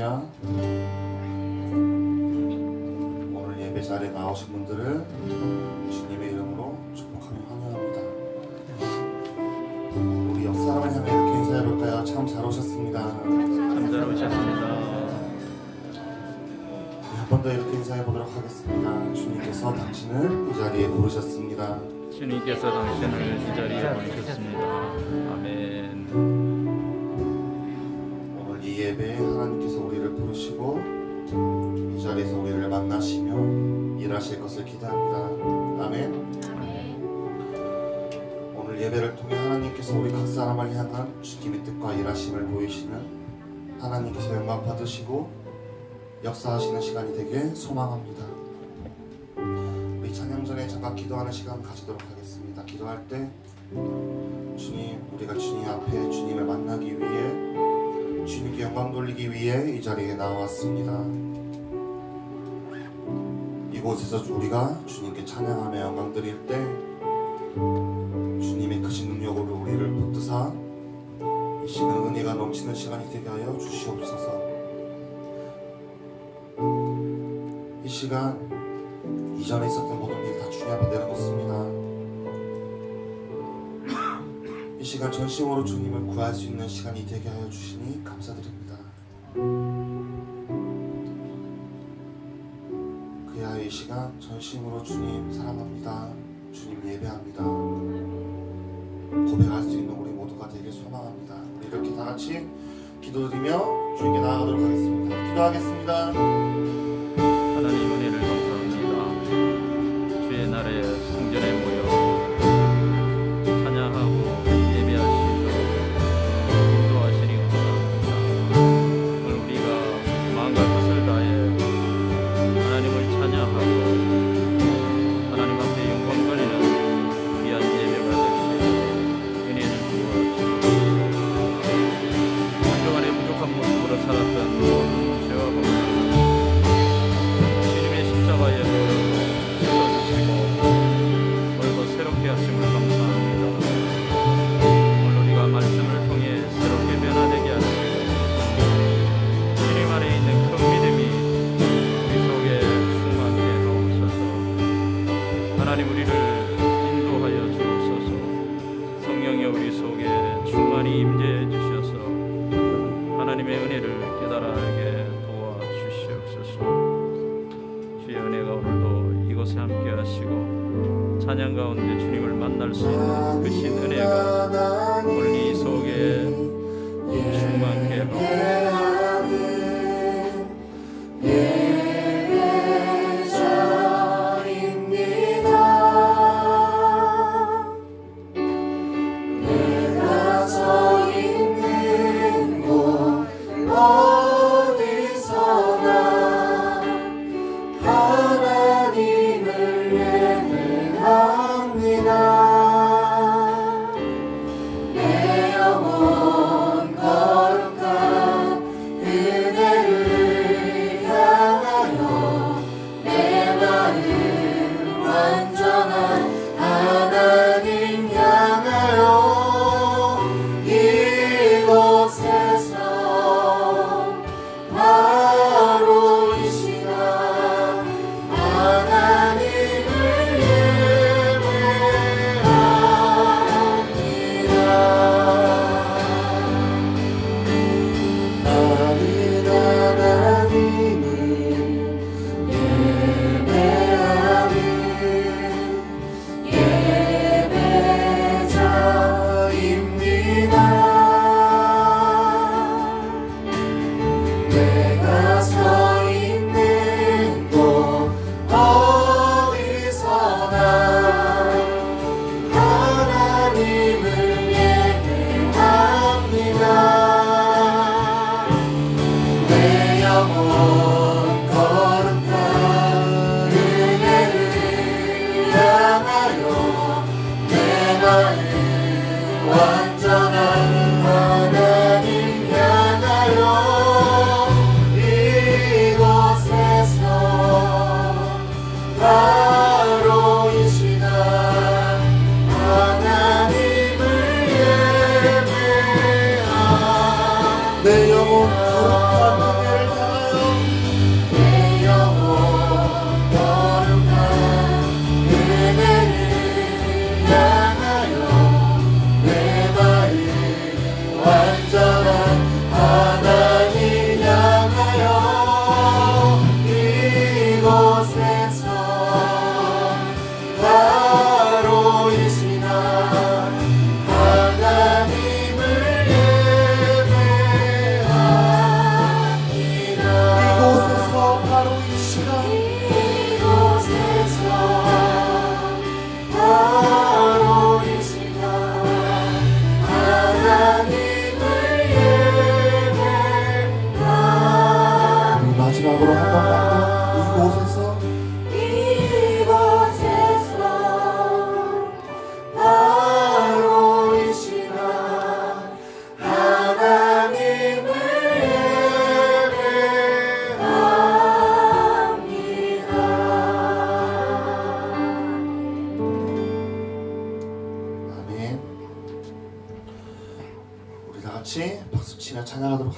할렐루야. 오늘 예배 자리에 나오신 분들을 주님의 이름으로 축복하며 환영합니다. 우리 옆 사람을 향해 이렇게 인사해볼까요? 참 잘 오셨습니다. 참 잘 오셨습니다. 한 번 더 이렇게 인사해보도록 하겠습니다. 주님께서 당신을 이 자리에 부르셨습니다. 주님께서 당신을 이 자리에 보내셨습니다. 아멘. 오늘 이 예배에 하나님께서 우리를 부르시고 이 자리에서 우리를 만나시며 일하실 것을 기대합니다. 아멘. 오늘 예배를 통해 하나님께서 우리 각 사람을 향한 주님의 뜻과 일하심을 보이시는 하나님께서 영광 받으시고 역사하시는 시간이 되길 소망합니다. 우리 찬양 전에 잠깐 기도하는 시간 가지도록 하겠습니다. 기도할 때 주님, 우리가 주님 앞에 주님을 만나기 위해 주님께 영광 돌리기 위해 이 자리에 나왔습니다. 이곳에서 우리가 주님께 찬양하며 영광 드릴 때 주님의 크신 능력으로 우리를 붙드사 이 시간 은혜가 넘치는 시간이 되게 하여 주시옵소서. 이 시간 이전에 있었던 모든 일 다 주님 앞에 내려놓습니다. 이 시간 전심으로 주님을 구할 수 있는 시간이 되게 하여 주시니 감사드립니다. 그야 이 시간 전심으로 주님 사랑합니다. 주님 예배합니다. 고백할 수 있는 우리 모두가 되길 소망합니다. 우리 이렇게 다 같이 기도드리며 주님께 나아가도록 하겠습니다. 기도하겠습니다. 하나님 은혜를 감사합니다. 주의 날에 성전에 모여 찬양하고 예배할 수 있도록 인도하시니 감사합니다. 오늘 우리가 마음과 뜻을 다해 하나님을 찬양하고 하나님 앞에 영광 돌리는 귀한 예배가 되시고 은혜를 부어주시옵소서. 한 주간의 부족한 모습으로 살았던 모든 죄와 범죄 십자가에 무릎을 찢어주시고 오늘도 새롭게 하심을 감사합니다. 오늘 우리가 말씀을 통해 새롭게 변화되게 하시고 주님 안에 있는 큰 믿음이 우리 속에 충만케 하옵소서. 하나님 우리를 인도하여 주옵소서. 성령이 우리 속에 충만히 임재해 주셔서 하나님의 은혜를 깨달아 알게 도와주시옵소서. 주의 은혜가 오늘도 이곳에 함께 하시고 찬양 가운데 주님을 만날 수 있는 크신 은혜가 오늘 이 속에 충만케 하옵소서. 완전한 하나님 향하여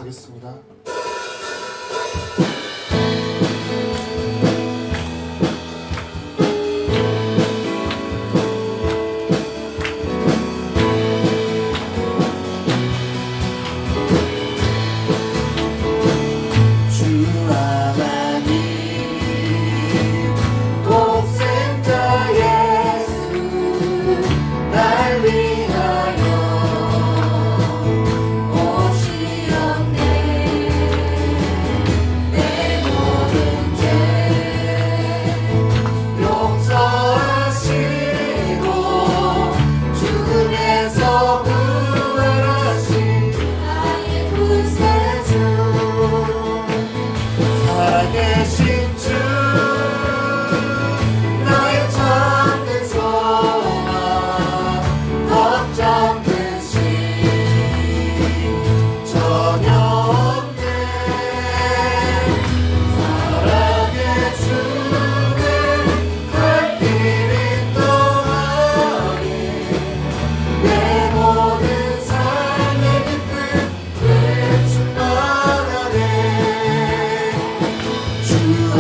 하겠습니다. 주 하나님 독생자 예수 날 위하여 오시었네. 내 모든 죄 용서하시고 죽음에서 부활하신 나의 구세주 살아계신 주 나의 참된 소망 걱정된 심 전혀 없네. 사랑의 주는 갈 길이 또하니 내 모든 삶의 기쁨을 충만하네. 주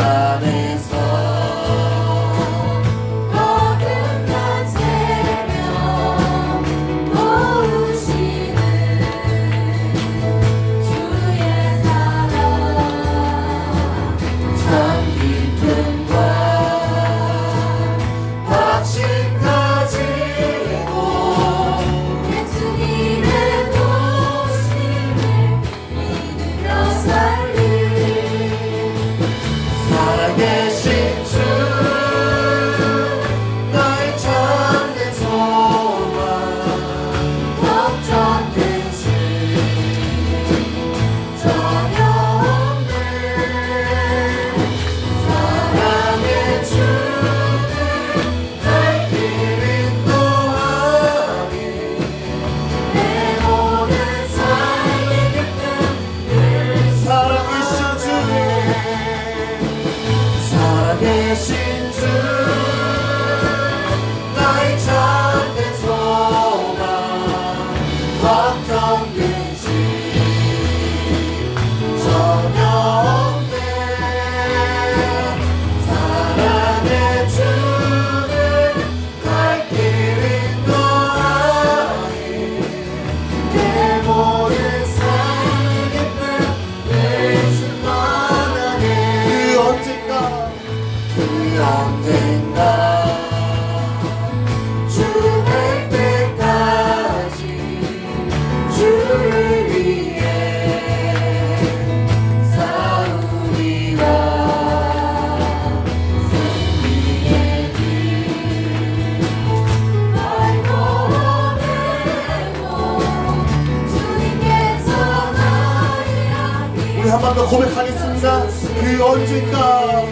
안에서 거듭난 생명 모으시는 주의 사랑 참 기쁨과 확신 가지고 예수님의 도심을 믿으며 살리 살아계신 주 나의 참된 소망 걱정된 심 전혀 없네. 사랑의 주는 갈 길이 또하니 내 모든 삶의 기쁨을 살아계신 주는 살아계신 주 나의 참된 소망 걱정된 심 전혀 없네. 사랑의 주는 갈 길이 또하니 내 모든 삶의 기쁨을 충만하네. 그 언젠가 죽을 때까지 주를 위해 싸우리라. 승리의 길 밟고 내고 주님께서 나의 앞길 우리 한 번 더 고백하겠습니다. 그 언젠가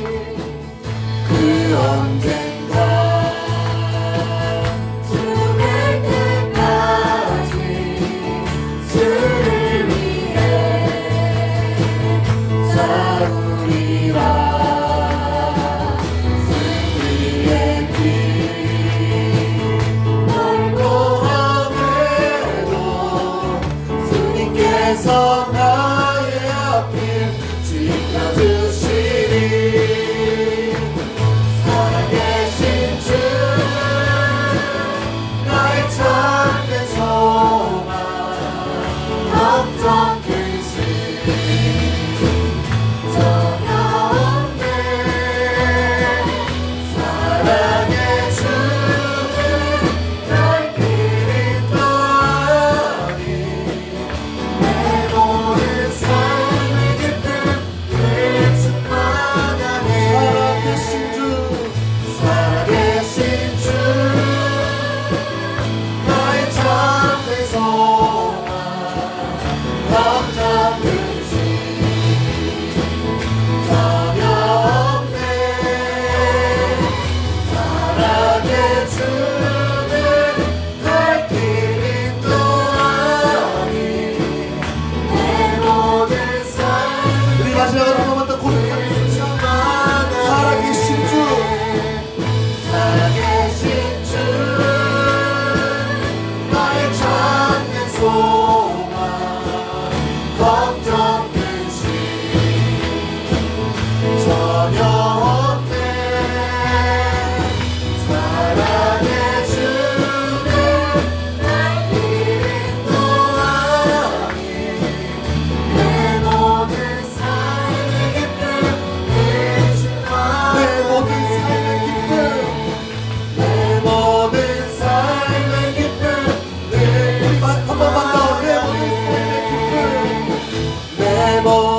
죽을 때까지 주를 위해 싸우리라. 승리의 길 밟고 하늘도 주님께서 나의 앞길 지켜주시리. 살아계신 주 나의 참된 소망 걱정된 심 전혀 없네. 사랑의 주는 갈 길이 또하니 내 모든 삶의 기쁨을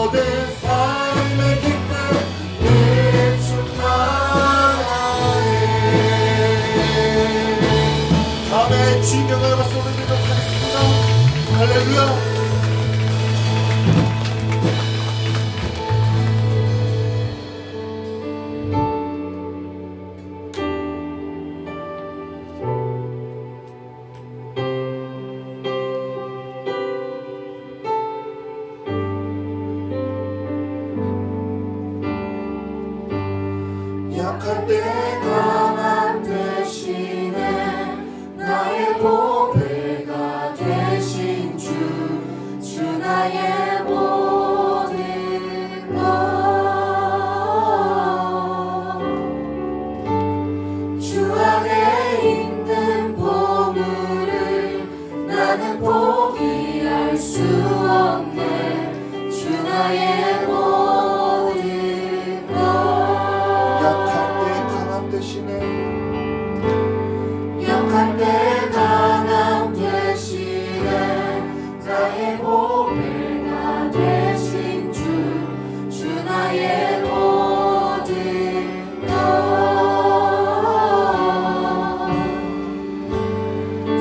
모든 삶의 기쁨을 충만하네. 다음에 주인공을 박수 올리도록 하겠습니다. 할렐루야. 약할 때 강함 되시네 나의 보배가 되신 주 나의 모든 것 주 안에 있는 보물을 나는 포기할 수 없네 주 나의 모든 것 약할 때 강함 되시네 약할 때 강함 되시네 나의 보배가 되신 주 나의 모든 것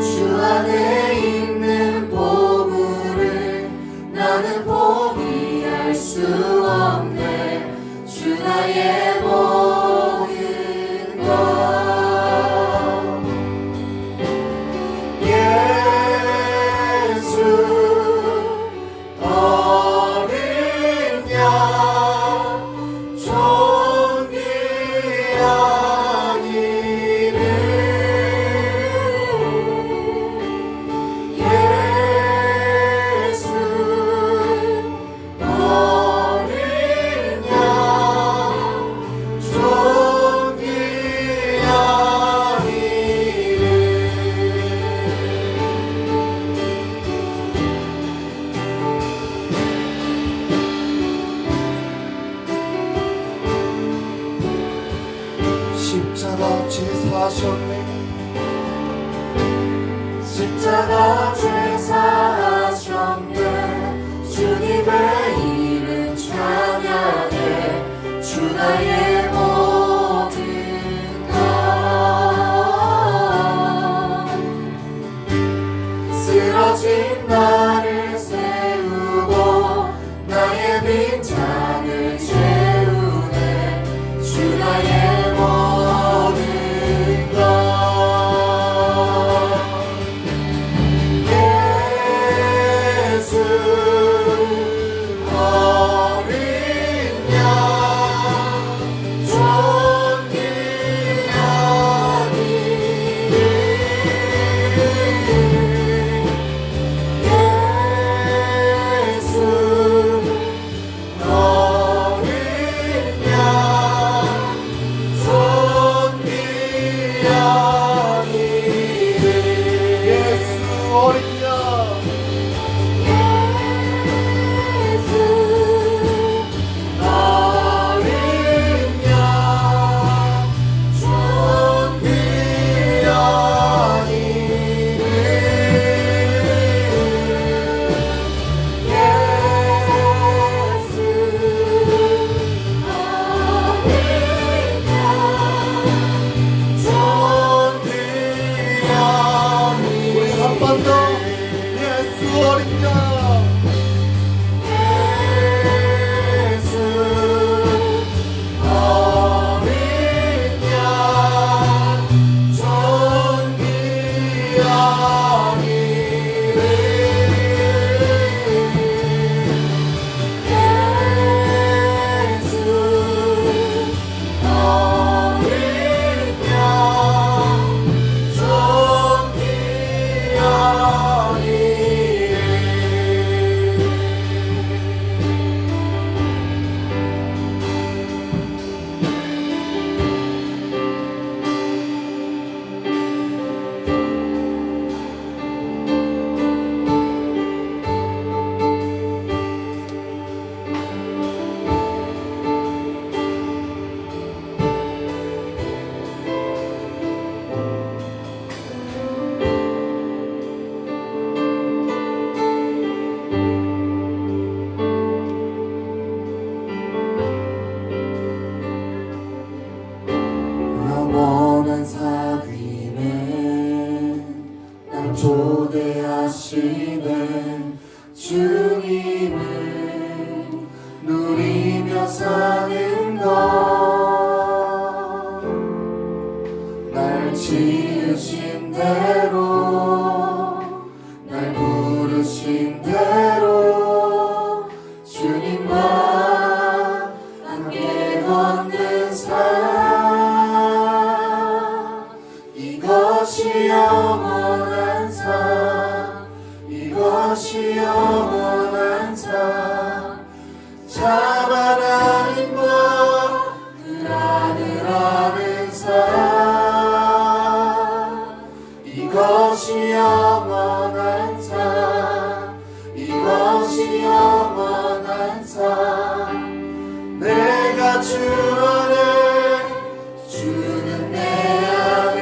주 안에 있는 보물을 나는 포기할 수 없네 주 나의 모든 것 예수 어린 양 존귀한 이름 예수 어린 양 존귀한 이름 십자가 죄 사하셨네 십자가 죄 사하셨네 주님의 이름 찬양해 주 나의 모든 것 쓰러진 나를 세우고 나의 빈잔을 채우네 주 나의 모든 것 예수 어린 양 존귀한 이름 예수 어린 참 하나님과 그 아들 아는 삶 이것이 영원한 삶 이것이 영원한 삶 내가 주 안에 주는 내 안에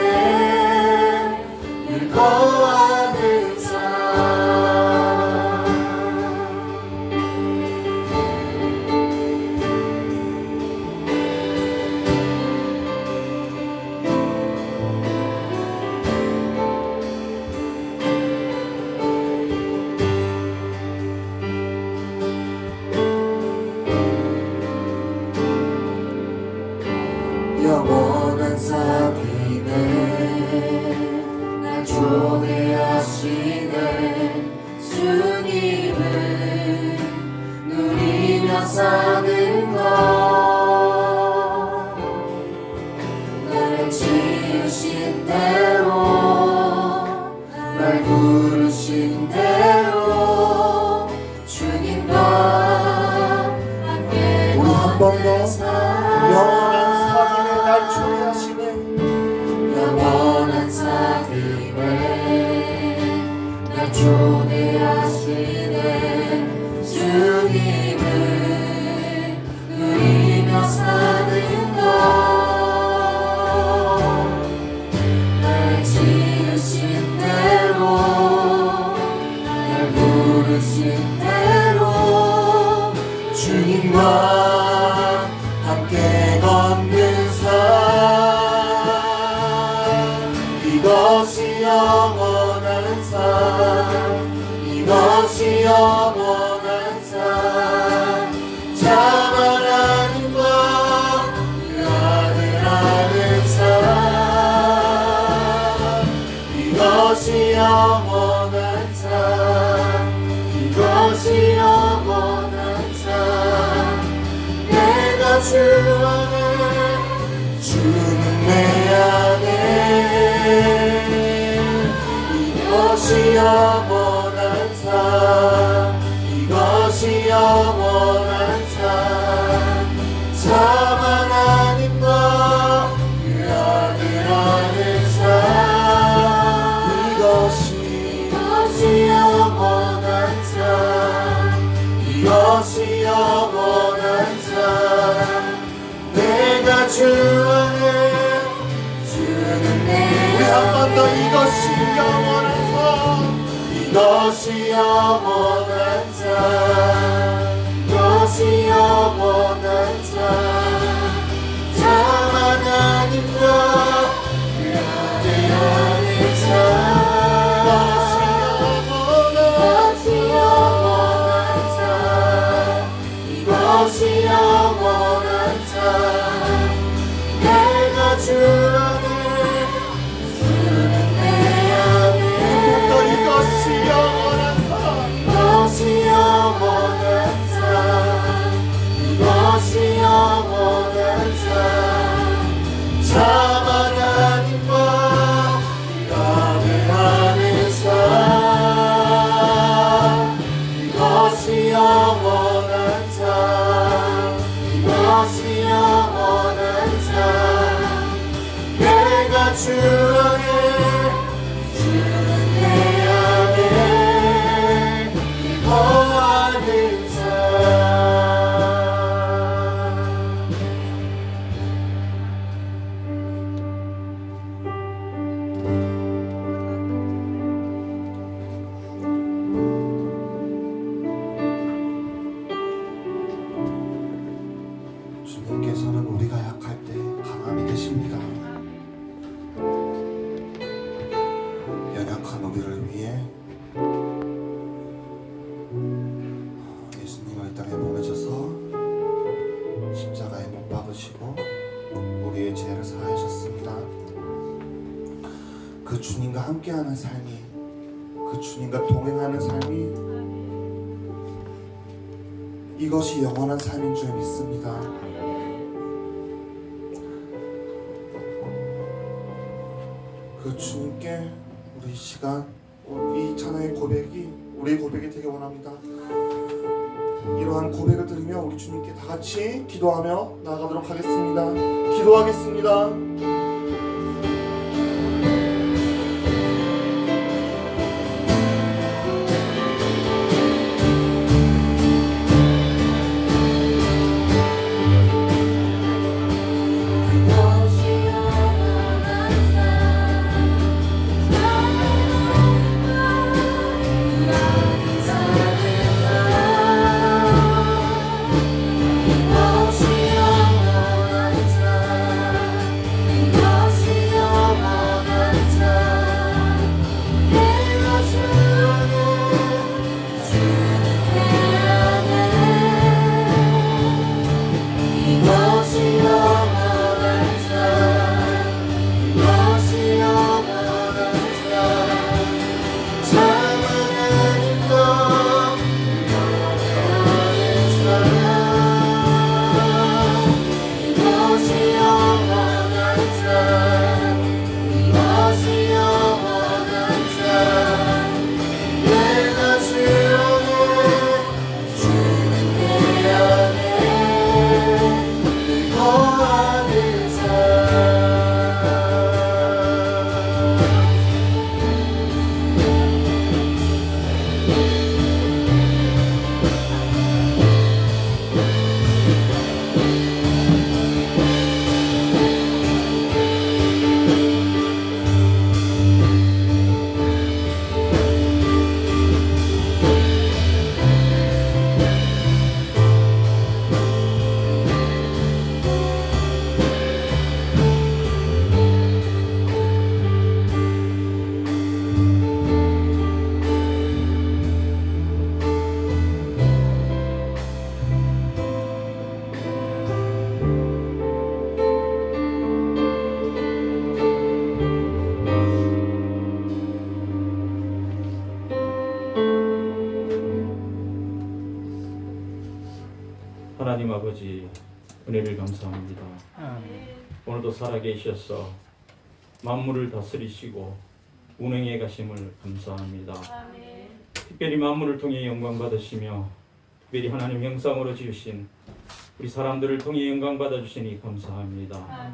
늘 거하는 삶 영원한 사귐에 날 초대하시네 주님을 누리며 사는 것 날 지으신 대로 날 부르신 대로 주님과 함께 우리 한 번 더 영원한 사귐에 날 초대하시네 영원한 사귐에 날 초대하시네 주님을 누리며 사는 것 날 지으신 대로 날 부르신 대로 주님과 함께 걷는 삶 이것이 영원한 삶 이것이 영원한 삶 참 하나님과 그 아들 아는 삶 이것이 영원한 삶 이것이 영원한 삶 내가 주 안에 주는 내 안에 이것이 영원한 삶 이것이 영원한 삶 참 하나님과 그 아들 아는 삶 이것이 영원한 삶 이것이 영원한 삶 내가 주 안에 주는 내 우리 한 번 더 이것이 영원한 삶 이것이 영원한 삶 이것이 영원한 삶 참 하나님과 그 아들 아는 삶 이것이 영원한 삶 이것이 영원한 삶 내가 주 안에 주는 내 안에 또 이것이 영원한 삶 이것이 영원한 삶 이것이 영원한 삶 참 하나님과 그 아들 아는 삶 이것이 영원한 삶 이것이 영원한 삶 내가 주 안에 주는 내 안에 거하는 삶 주님께서는 우리가 약할 때 강함이 되십니다. 연약한 우리를 위해 예수님을 이 땅에 보내셔서 십자가에 못 박으시고 우리의 죄를 사하셨습니다. 그 주님과 함께하는 삶이 그 주님과 동행하는 삶이 이것이 영원한 삶인 줄 믿습니다. 그 주님께 우리 시간 이 찬양의 고백이 우리의 고백이 되기 원합니다. 이러한 고백을 드리며 우리 주님께 다 같이 기도하며 나아가도록 하겠습니다. 기도하겠습니다. 하나님 아버지 은혜를 감사합니다. 오늘도 살아계셔서 만물을 다스리시고 운행해 가심을 감사합니다. 특별히 만물을 통해 영광 받으시며 특별히 하나님 형상으로 지으신 우리 사람들을 통해 영광 받아주시니 감사합니다.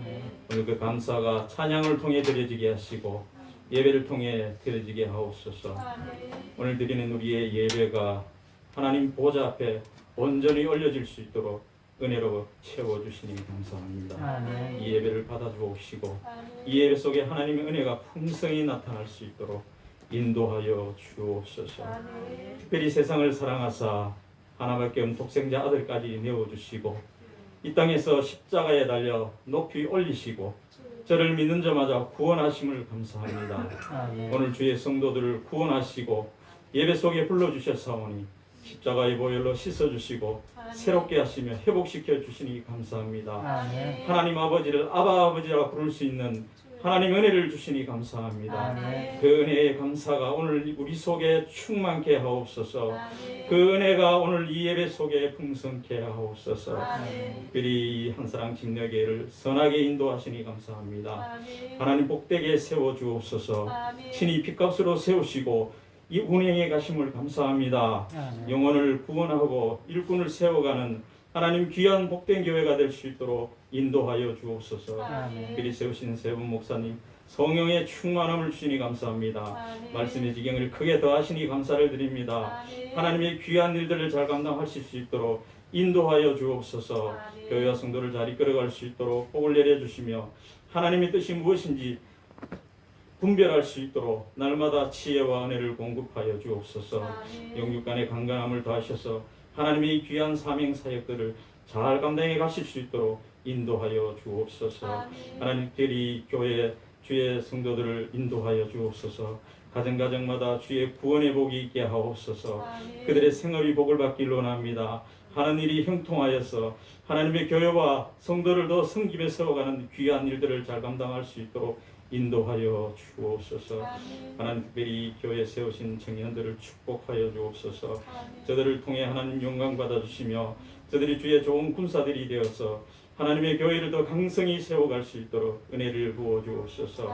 오늘 그 감사가 찬양을 통해 드려지게 하시고 예배를 통해 드려지게 하옵소서. 오늘 드리는 우리의 예배가 하나님 보좌 앞에 온전히 올려질 수 있도록 은혜로 채워주시니 감사합니다. 이 예배를 받아주옵시고 이 예배 속에 하나님의 은혜가 풍성히 나타날 수 있도록 인도하여 주옵소서. 특별히 세상을 사랑하사 하나밖에 없는 독생자 아들까지 내어주시고 이 땅에서 십자가에 달려 높이 올리시고 저를 믿는 자마다 구원하심을 감사합니다. 오늘 주의 성도들을 구원하시고 예배 속에 불러주셨사오니 십자가의 보혈로 씻어주시고 새롭게 하시며 회복시켜 주시니 감사합니다. 하나님 아버지를 아바 아버지라 부를 수 있는 하나님 은혜를 주시니 감사합니다. 그 은혜의 감사가 오늘 우리 속에 충만케 하옵소서. 그 은혜가 오늘 이 예배 속에 풍성케 하옵소서. 특별히 한사랑 집례교회를 선하게 인도하시니 감사합니다. 하나님 복되게 세워주옵소서. 친히 핏값으로 세우시고 이 운행에 가심을 감사합니다. 영혼을 구원하고 일꾼을 세워가는 하나님 귀한 복된 교회가 될 수 있도록 인도하여 주옵소서. 특별히 세우신 세분 목사님 성령의 충만함을 주시니 감사합니다. 말씀의 지경을 크게 더하시니 감사를 드립니다. 하나님의 귀한 일들을 잘 감당하실 수 있도록 인도하여 주옵소서. 교회와 성도를 잘 이끌어갈 수 있도록 복을 내려주시며 하나님의 뜻이 무엇인지 분별할 수 있도록 날마다 지혜와 은혜를 공급하여 주옵소서. 영육간의 강건함을 더하셔서 하나님의 귀한 사명 사역들을 잘 감당해 가실 수 있도록 인도하여 주옵소서. 하나님 특별히 교회 주의 성도들을 인도하여 주옵소서. 가정가정마다 주의 구원의 복이 있게 하옵소서. 그들의 생업이 복을 받길 원합니다. 하는 일이 형통하여서 하나님의 교회와 성도를 더 성김에 세워가는 귀한 일들을 잘 감당할 수 있도록 인도하여 주옵소서. 하나님 특별히 교회에 세우신 청년들을 축복하여 주옵소서. 저들을 통해 하나님 영광 받아주시며 저들이 주의 좋은 군사들이 되어서 하나님의 교회를 더 강성히 세워갈 수 있도록 은혜를 부어 주옵소서.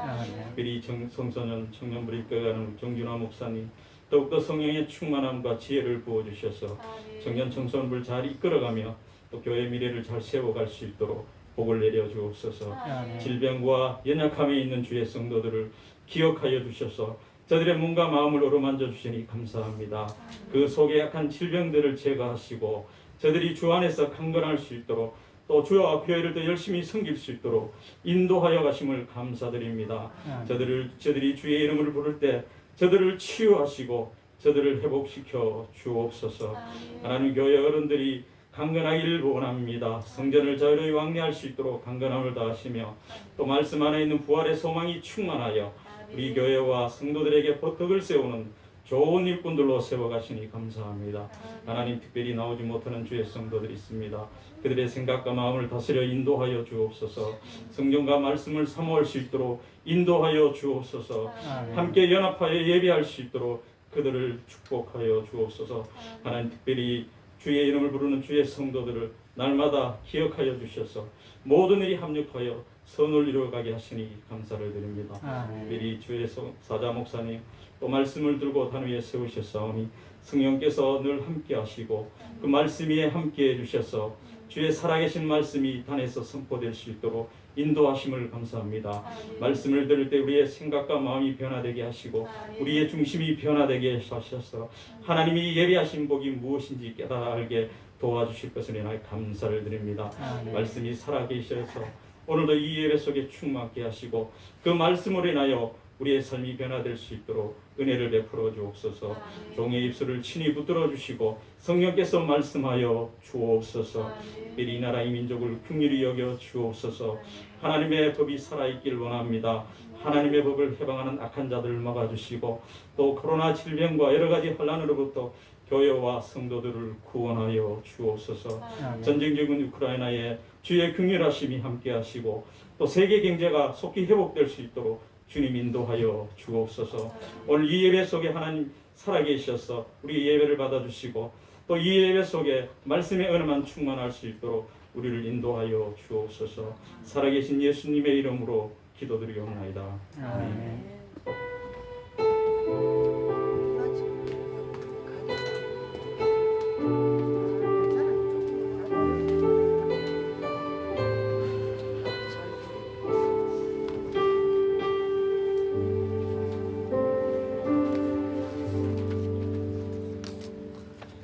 특별히 청소년 청년부를 이끌어가는 정준하 목사님 더욱더 성령의 충만함과 지혜를 부어주셔서 청년 청소년을 잘 이끌어가며 또 교회 미래를 잘 세워갈 수 있도록 복을 내려 주옵소서. 질병과 연약함에 있는 주의 성도들을 기억하여 주셔서 저들의 몸과 마음을 어루만져 주시니 감사합니다. 그 속에 약한 질병들을 제거하시고 저들이 주 안에서 강건할 수 있도록 또 주와 교회를 더 열심히 섬길 수 있도록 인도하여 가심을 감사드립니다. 저들이 주의 이름을 부를 때 저들을 치유하시고 저들을 회복시켜 주옵소서. 하나님 교회 어른들이 강건하기를 원합니다. 성전을 자유로이 왕래할 수 있도록 강건함을 다하시며 또 말씀 안에 있는 부활의 소망이 충만하여 우리 교회와 성도들에게 덕을 세우는 좋은 일꾼들로 세워가시니 감사합니다. 하나님 특별히 나오지 못하는 주의 성도들이 있습니다. 그들의 생각과 마음을 다스려 인도하여 주옵소서. 성경과 말씀을 사모할 수 있도록 인도하여 주옵소서. 함께 연합하여 예배할 수 있도록 그들을 축복하여 주옵소서. 하나님 특별히 주의 이름을 부르는 주의 성도들을 날마다 기억하여 주셔서 모든 일이 합력하여 선을 이루어가게 하시니 감사를 드립니다. 특별히 주의 사자 목사님 또 말씀을 들고 단 위에 세우셨사오니 성령께서 늘 함께 하시고 그 말씀 위에 함께 해주셔서 주의 살아계신 말씀이 단에서 선포될 수 있도록 인도하심을 감사합니다. 말씀을 들을 때 우리의 생각과 마음이 변화되게 하시고 우리의 중심이 변화되게 하셔서 하나님이 예비하신 복이 무엇인지 깨달아 알게 도와주실 것을 인하여 감사를 드립니다. 말씀이 살아계셔서 오늘도 이 예배 속에 충만케 하시고 그 말씀으로 인하여 우리의 삶이 변화될 수 있도록 은혜를 베풀어 주옵소서. 종의 입술을 친히 붙들어 주시고 성령께서 말씀하여 주옵소서. 이 나라 이 민족을 긍휼히 여겨 주옵소서. 하나님의 법이 살아있길 원합니다. 하나님의 법을 해방하는 악한 자들을 막아주시고 또 코로나 질병과 여러 가지 환난으로부터 교회와 성도들을 구원하여 주옵소서. 전쟁 중인 우크라이나에 주의 긍휼하심이 함께하시고 또 세계 경제가 속히 회복될 수 있도록 주님 인도하여 주옵소서. 오늘 이 예배 속에 하나님 살아계셔서 우리 예배를 받아주시고 또 이 예배 속에 말씀의 은혜만 충만할 수 있도록 우리를 인도하여 주옵소서. 살아계신 예수님의 이름으로 기도드리옵나이다. 아멘.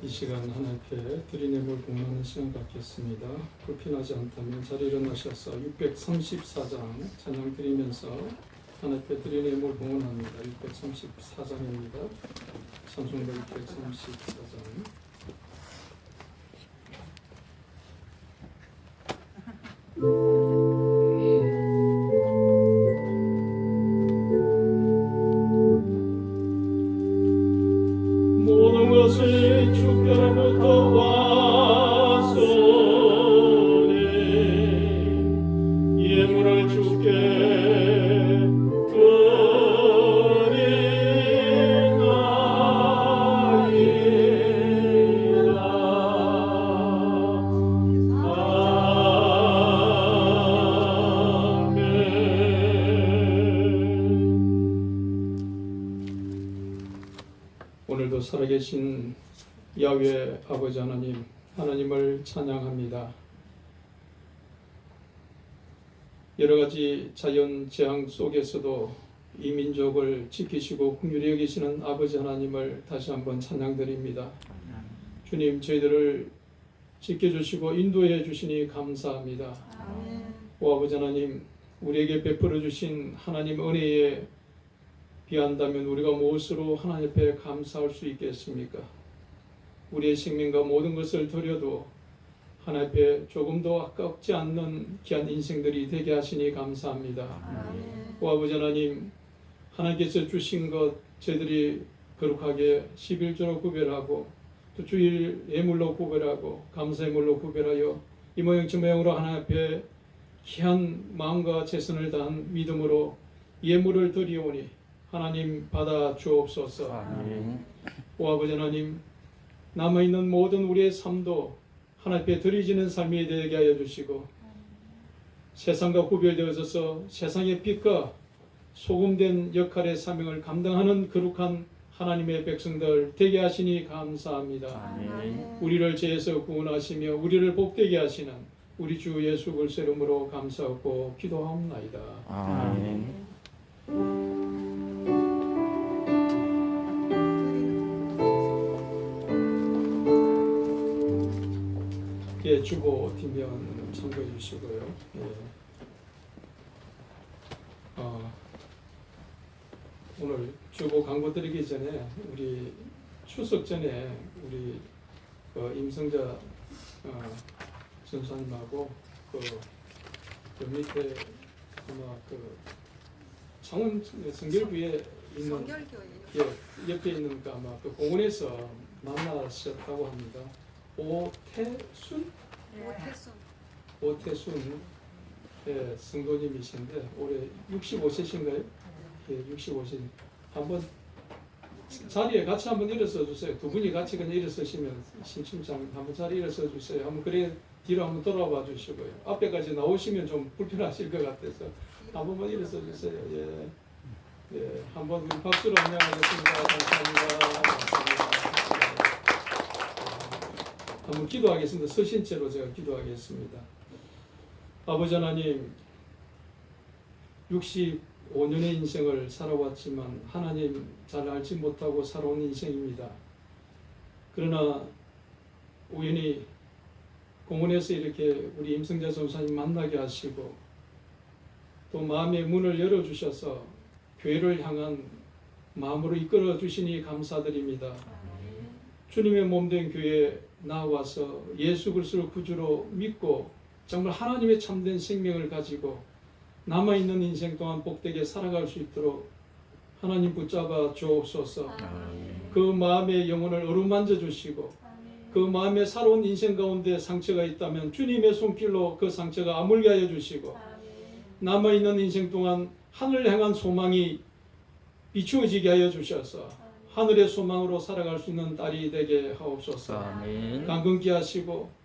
이 시간 하나님께 드리내물 공헌하는 시간 갖겠습니다. 불편하지 않다면 자리에 일어나셔서 634장 찬양 드리면서 하나님께 드리내물 공헌합니다. 634장입니다. 찬송가 634장. 모든 것을 주께로부터 왔소니 예물을 주께 오늘도 살아계신 야훼 아버지 하나님, 하나님을 찬양합니다. 여러 가지 자연 재앙 속에서도 이 민족을 지키시고 긍휼히 여기시는 아버지 하나님을 다시 한번 찬양드립니다. 주님, 저희들을 지켜주시고 인도해 주시니 감사합니다. 오 아버지 하나님, 우리에게 베풀어 주신 하나님 은혜에 비한다면 우리가 무엇으로 하나님 앞에 감사할 수 있겠습니까? 우리의 생명과 모든 것을 드려도 하나님 앞에 조금도 아깝지 않는 귀한 인생들이 되게 하시니 감사합니다. 오 아버지 하나님, 하나님께서 주신 것 저희들이 거룩하게 11조로 구별하고 또 주일 예물로 구별하고 감사예물로 구별하여 이 모양 저 모양으로 하나님 앞에 귀한 마음과 최선을 다한 믿음으로 예물을 드리오니 하나님 받아 주옵소서. 아멘. 오 아버지 하나님, 남아있는 모든 우리의 삶도 하나님 앞에 드리지는 삶이 되게 하여 주시고 세상과 구별되어져서 세상의 빛과 소금된 역할의 사명을 감당하는 거룩한 하나님의 백성들 되게 하시니 감사합니다. 아멘. 우리를 죄에서 구원하시며 우리를 복되게 하시는 우리 주 예수 그리스도 이름으로 감사하고 기도하옵나이다. 아멘. 예, 주보 뒷면 참고해 주시고요. 예. 오늘 주보 강고 드리기 전에 우리 추석 전에 우리 임성자 전사님하고 그 밑에 아마 그 창원 성결교에 있는 성결교회요. 예, 옆에 있는 그 아마 그 공원에서 만나셨다고 합니다. 오태순 오태순. 예, 성도님이신데 올해 65세신가요? 예, 65세. 한번 자리에 같이 한번 일어서 주세요. 두 분이 같이 그냥 일어서시면 심심장 한번 자리 일어서 주세요. 한번 그래 뒤로 한번 돌아봐 주시고요. 앞에까지 나오시면 좀 불편하실 것 같아서 한 번만 일어서 주세요. 예, 예, 한번 우리 박수로 안녕하겠습니다. 감사합니다. 한번 기도하겠습니다. 서신 채로 제가 기도하겠습니다. 아버지 하나님, 65년의 인생을 살아왔지만 하나님 잘 알지 못하고 살아온 인생입니다. 그러나 우연히 공원에서 이렇게 우리 임성자 전사님 만나게 하시고 또 마음의 문을 열어주셔서 교회를 향한 마음으로 이끌어 주시니 감사드립니다. 주님의 몸된 교회에 나와서 예수 그리스도를 구주로 믿고 정말 하나님의 참된 생명을 가지고 남아있는 인생 동안 복되게 살아갈 수 있도록 하나님 붙잡아 주옵소서. 그 마음의 영혼을 어루만져 주시고 그 마음에 살아온 인생 가운데 상처가 있다면 주님의 손길로 그 상처가 아물게 하여 주시고 남아있는 인생 동안 하늘을 향한 소망이 비추어지게 하여 주셔서 하늘의 소망으로 살아갈 수 있는 딸이 되게 하옵소서. 아멘. 강건케 하시고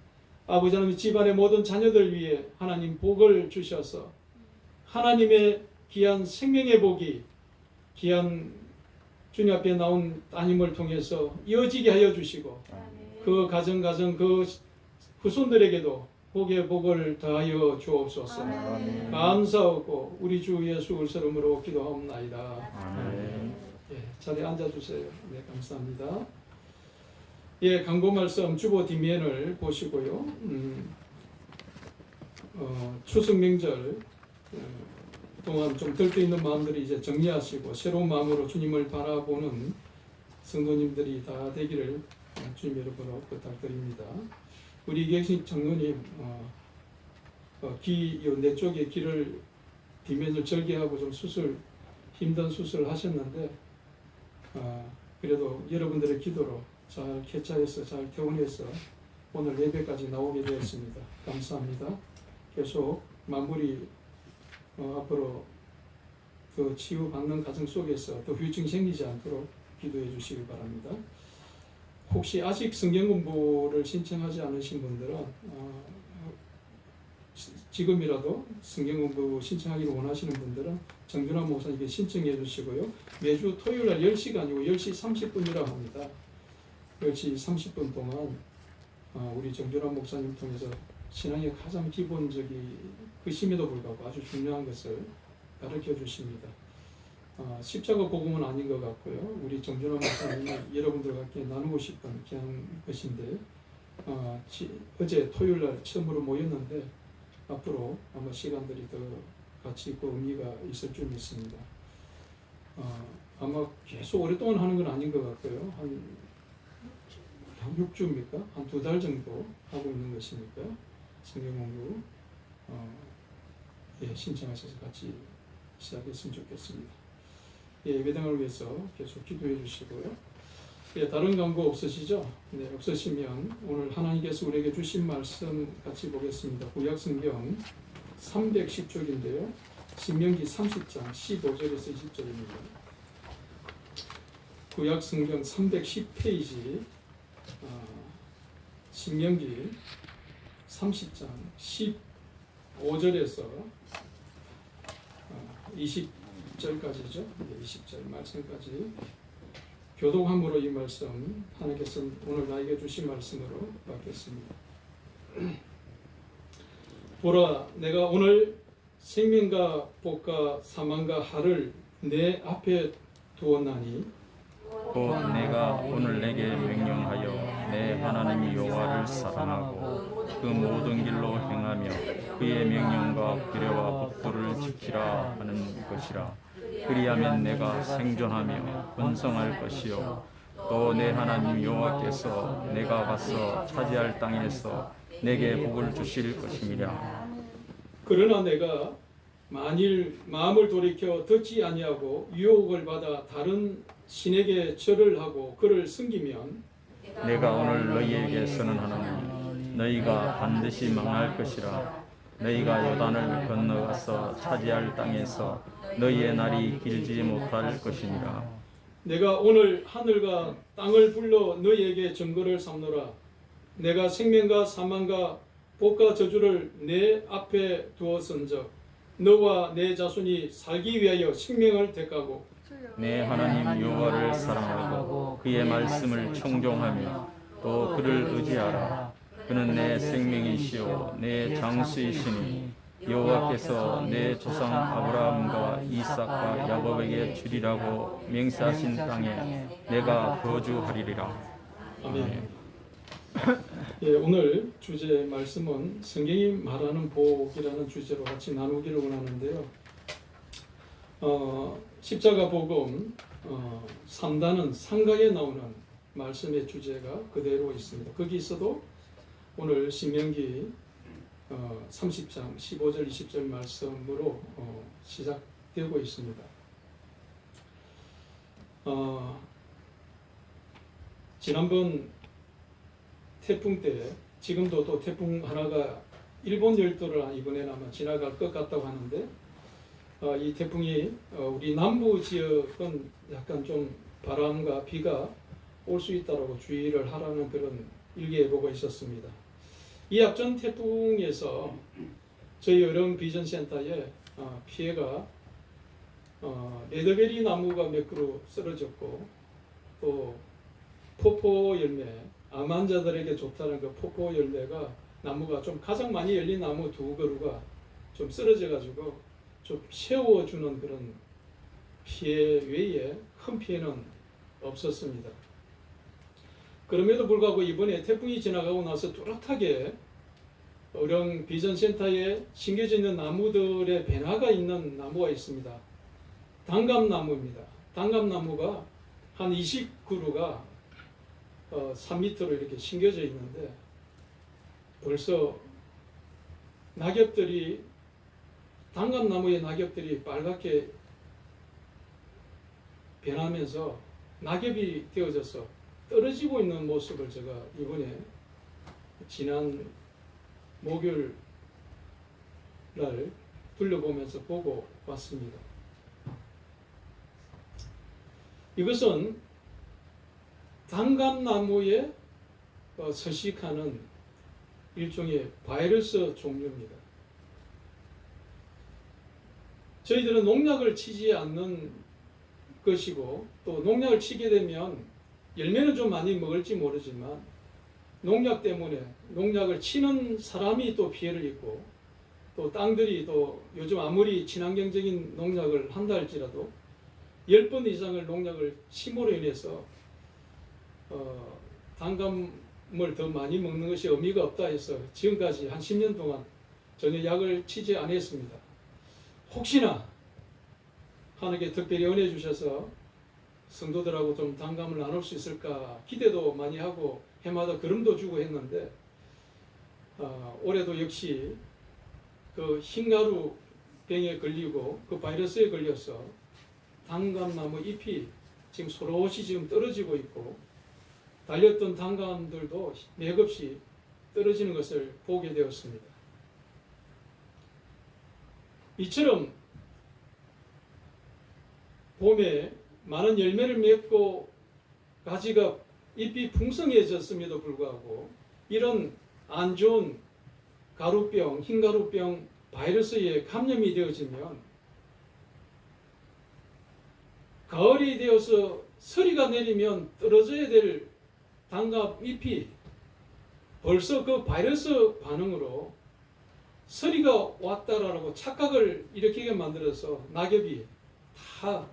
아버지 하나님 집안의 모든 자녀들 위해 하나님 복을 주셔서 하나님의 귀한 생명의 복이 귀한 주님 앞에 나온 따님을 통해서 이어지게 하여 주시고 그 가정 그 후손들에게도 복의 복을 더하여 주옵소서. 아멘. 감사하고 우리 주 예수 그리스도 이름으로 기도하옵나이다. 아멘. 예, 자리에 앉아주세요. 네, 감사합니다. 예, 강고 말씀 주보 뒷면을 보시고요. 추석 명절 동안 좀 들떠 있는 마음들이 이제 정리하시고 새로운 마음으로 주님을 바라보는 성도님들이 다 되기를 주님 여러분으로 부탁드립니다. 우리 계신 장로님 내 쪽에 귀를 뒷면을 절개하고 좀 힘든 수술을 하셨는데 그래도 여러분들의 기도로 잘 쾌차해서 잘 퇴원해서 오늘 예배까지 나오게 되었습니다. 감사합니다. 계속 마무리 앞으로 그 치유받는 과정 속에서 또 후유증 생기지 않도록 기도해 주시기 바랍니다. 혹시 아직 성경 공부를 신청하지 않으신 분들은 지금이라도 성경 공부 신청하기를 원하시는 분들은 정준환 목사님께 신청해 주시고요. 매주 토요일 날 10시가 아니고 10시 30분이라고 합니다. 10시 30분 동안 우리 정준환 목사님 통해서 신앙의 가장 기본적인 의심에도 불구하고 아주 중요한 것을 가르쳐 주십니다. 십자가 복음은 아닌 것 같고요. 우리 정준환 목사님이 여러분들과 함께 나누고 싶은 그냥 것인데 어제 토요일 날 처음으로 모였는데 앞으로 아마 시간들이 더 가치 있고 의미가 있을 줄 믿습니다. 아마 계속 오랫동안 하는 건 아닌 것 같고요. 한 6주입니까? 한 2달 정도 하고 있는 것이니까 성경 공부 신청하셔서 같이 시작했으면 좋겠습니다. 예배당을 위해서 계속 기도해 주시고요. 다른 광고 없으시죠? 네, 없으시면 오늘 하나님께서 우리에게 주신 말씀 같이 보겠습니다. 구약 성경 310쪽인데요. 신명기 30장 15절에서 20절입니다. 구약 성경 310페이지 신명기 30장 15절에서 20절까지죠. 20절 말씀까지 교독함으로 이 말씀 하나님께서 오늘 나에게 주신 말씀으로 받겠습니다. 보라, 내가 오늘 생명과 복과 사망과 har을 내 앞에 두었나니 곧 내가 오늘 내게 명령하여 내 하나님 여호와를 사랑하고 그 모든 길로 행하며 그의 명령과 규례와 법도를 지키라 하는 것이라. 그리하면 내가 생존하며 번성할 것이요 또 내 하나님 여호와께서 내가 가서 차지할 땅에서 내게 복을 주실 것임이라. 그러나 내가 만일 마음을 돌이켜 듣지 아니하고 유혹을 받아 다른 신에게 절을 하고 그를 섬기면 내가 오늘 너희에게 선언하노니 너희가 반드시 망할 것이라. 너희가 요단을 건너가서 차지할 땅에서 너희의 날이 길지 못할 것이니라. 내가 오늘 하늘과 땅을 불러 너희에게 증거를 삼노라. 내가 생명과 사망과 복과 저주를 내 앞에 두었은즉 너와 내 자손이 살기 위하여 생명을 택하고 내 하나님 여호와를 사랑하고 그의 말씀을 청종하며 또 그를 의지하라. 그는 내 생명이시요 내 장수이시니 여호와께서 내 조상 아브라함과 이삭과 야곱에게 주리라고 맹세하신 땅에 내가 거주하리라. 아멘. 예, 오늘 주제 말씀은 성경이 말하는 복이라는 주제로 같이 나누기를 원하는데요. 십자가 복음 3단은 상가에 나오는 말씀의 주제가 그대로 있습니다. 거기 있어도 오늘 신명기 30장 15절 20절 말씀으로 시작되고 있습니다. 지난번 태풍 때 지금도 또 태풍 하나가 일본 열도를 이번에는 아마 지나갈 것 같다고 하는데 이 태풍이 우리 남부 지역은 약간 좀 바람과 비가 올 수 있다라고 주의를 하라는 그런 일기예보가 있었습니다. 이 앞전 태풍에서 저희 여름 비전센터에 피해가 레드베리 나무가 몇 그루 쓰러졌고 또 포포 열매, 암 환자들에게 좋다는 그 포포 열매가 나무가 좀 가장 많이 열린 나무 2그루가 좀 쓰러져 가지고 좀 세워주는 그런 피해 외에 큰 피해는 없었습니다. 그럼에도 불구하고 이번에 태풍이 지나가고 나서 뚜렷하게 어령 비전센터에 심겨져 있는 나무들의 변화가 있는 나무가 있습니다. 단감나무입니다. 단감나무가 한 20그루가 3m로 이렇게 심겨져 있는데 벌써 낙엽들이 단감나무의 낙엽들이 빨갛게 변하면서 낙엽이 되어져서 떨어지고 있는 모습을 제가 이번에 지난 목요일 날 둘러보면서 보고 왔습니다. 이것은 단감나무에 서식하는 일종의 바이러스 종류입니다. 저희들은 농약을 치지 않는 것이고 또 농약을 치게 되면 열매는 좀 많이 먹을지 모르지만 농약 때문에 농약을 치는 사람이 또 피해를 입고 또 땅들이 또 요즘 아무리 친환경적인 농약을 한다 할지라도 10번 이상을 농약을 심으로 인해서 단감을 더 많이 먹는 것이 의미가 없다 해서 지금까지 한 10년 동안 전혀 약을 치지 않았습니다. 혹시나 하나님께 특별히 은혜 주셔서 성도들하고 좀 단감을 나눌 수 있을까 기대도 많이 하고 해마다 걸음도 주고 했는데 올해도 역시 그 흰가루 병에 걸리고 그 바이러스에 걸려서 단감나무 잎이 지금 소롯이 지금 떨어지고 있고 달렸던 단감들도 맥없이 떨어지는 것을 보게 되었습니다. 이처럼 봄에 많은 열매를 맺고 가지가 잎이 풍성해졌음에도 불구하고 이런 안 좋은 가루병, 흰가루병 바이러스에 감염이 되어지면 가을이 되어서 서리가 내리면 떨어져야 될 단갑 잎이 벌써 그 바이러스 반응으로 서리가 왔다라고 착각을 일으키게 만들어서 낙엽이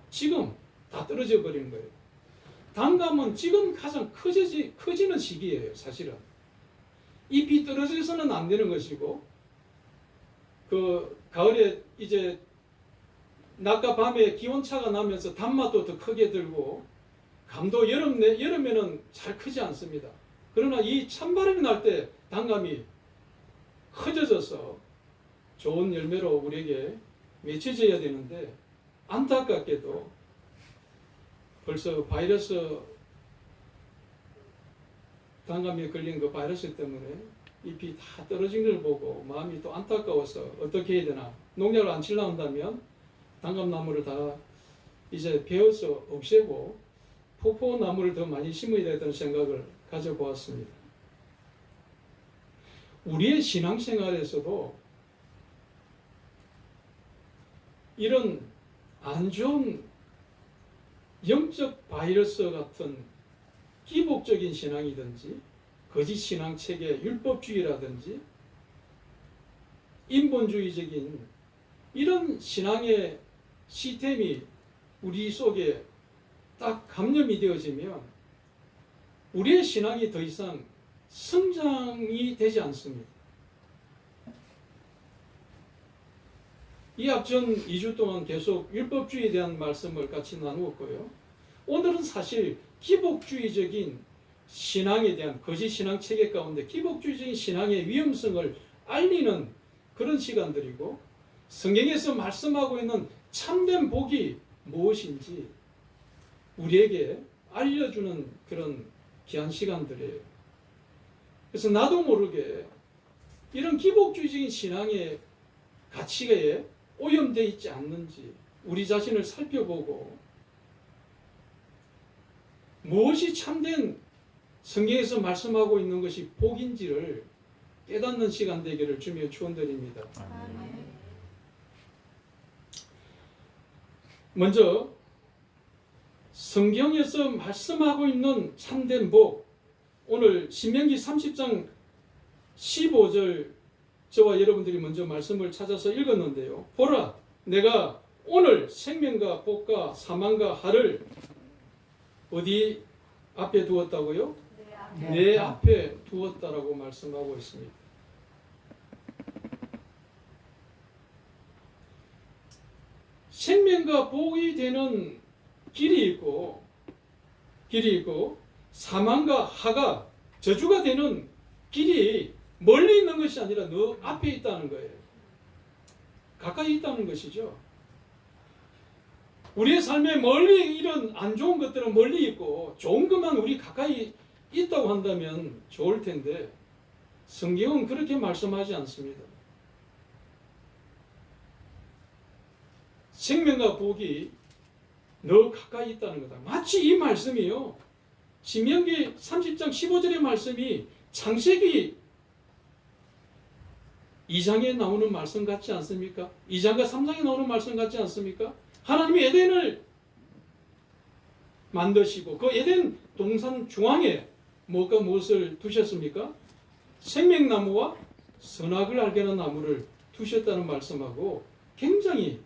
지금 다 떨어져 버리는 거예요. 단감은 지금 가장 커지는 시기예요. 사실은 잎이 떨어져서는 안 되는 것이고, 그 가을에 이제 낮과 밤에 기온차가 나면서 단맛도 더 크게 들고, 감도 여름에는 잘 크지 않습니다. 그러나 이 찬바람이 날 때 단감이 커져져서 좋은 열매로 우리에게 맺혀져야 되는데, 안타깝게도 벌써 바이러스, 단감에 걸린 그 바이러스 때문에 잎이 다 떨어진 걸 보고 마음이 또 안타까워서 어떻게 해야 되나, 농약을 안 치려 한다면 단감나무를 다 이제 베어서 없애고 포포나무를 더 많이 심어야 되겠다는 생각을 가져보았습니다. 우리의 신앙생활에서도 이런 안 좋은 영적 바이러스 같은 기복적인 신앙이든지 거짓 신앙체계, 율법주의라든지 인본주의적인 이런 신앙의 시스템이 우리 속에 딱 감염이 되어지면 우리의 신앙이 더 이상 성장이 되지 않습니다. 이 앞전 2주 동안 계속 율법주의에 대한 말씀을 같이 나누었고요. 오늘은 사실 기복주의적인 신앙에 대한 거짓 신앙 체계 가운데 기복주의적인 신앙의 위험성을 알리는 그런 시간들이고, 성경에서 말씀하고 있는 참된 복이 무엇인지 우리에게 알려주는 그런 귀한 시간들이에요. 그래서 나도 모르게 이런 기복주의적인 신앙의 가치에 오염되어 있지 않는지 우리 자신을 살펴보고, 무엇이 참된 성경에서 말씀하고 있는 것이 복인지를 깨닫는 시간 되기를 주며 축원드립니다. 먼저 성경에서 말씀하고 있는 참된 복, 오늘 신명기 30장 15절 저와 여러분들이 먼저 말씀을 찾아서 읽었는데요. 보라, 내가 오늘 생명과 복과 사망과 하를 어디 앞에 두었다고요? 내 앞에 두었다라고 말씀하고 있습니다. 생명과 복이 되는 길이 있고 사망과 하가 저주가 되는 길이 멀리 있는 것이 아니라 너 앞에 있다는 거예요. 가까이 있다는 것이죠. 우리의 삶에 멀리 이런 안 좋은 것들은 멀리 있고 좋은 것만 우리 가까이 있다고 한다면 좋을 텐데, 성경은 그렇게 말씀하지 않습니다. 생명과 복이 너 가까이 있다는 거다. 마치 이 말씀이요, 신명기 30장 15절의 말씀이 창세기 2장에 나오는 말씀 같지 않습니까? 2장과 3장에 나오는 말씀 같지 않습니까? 하나님이 에덴을 만드시고 그 에덴 동산 중앙에 무엇을 두셨습니까? 생명나무와 선악을 알게 하는 나무를 두셨다는 말씀하고 굉장히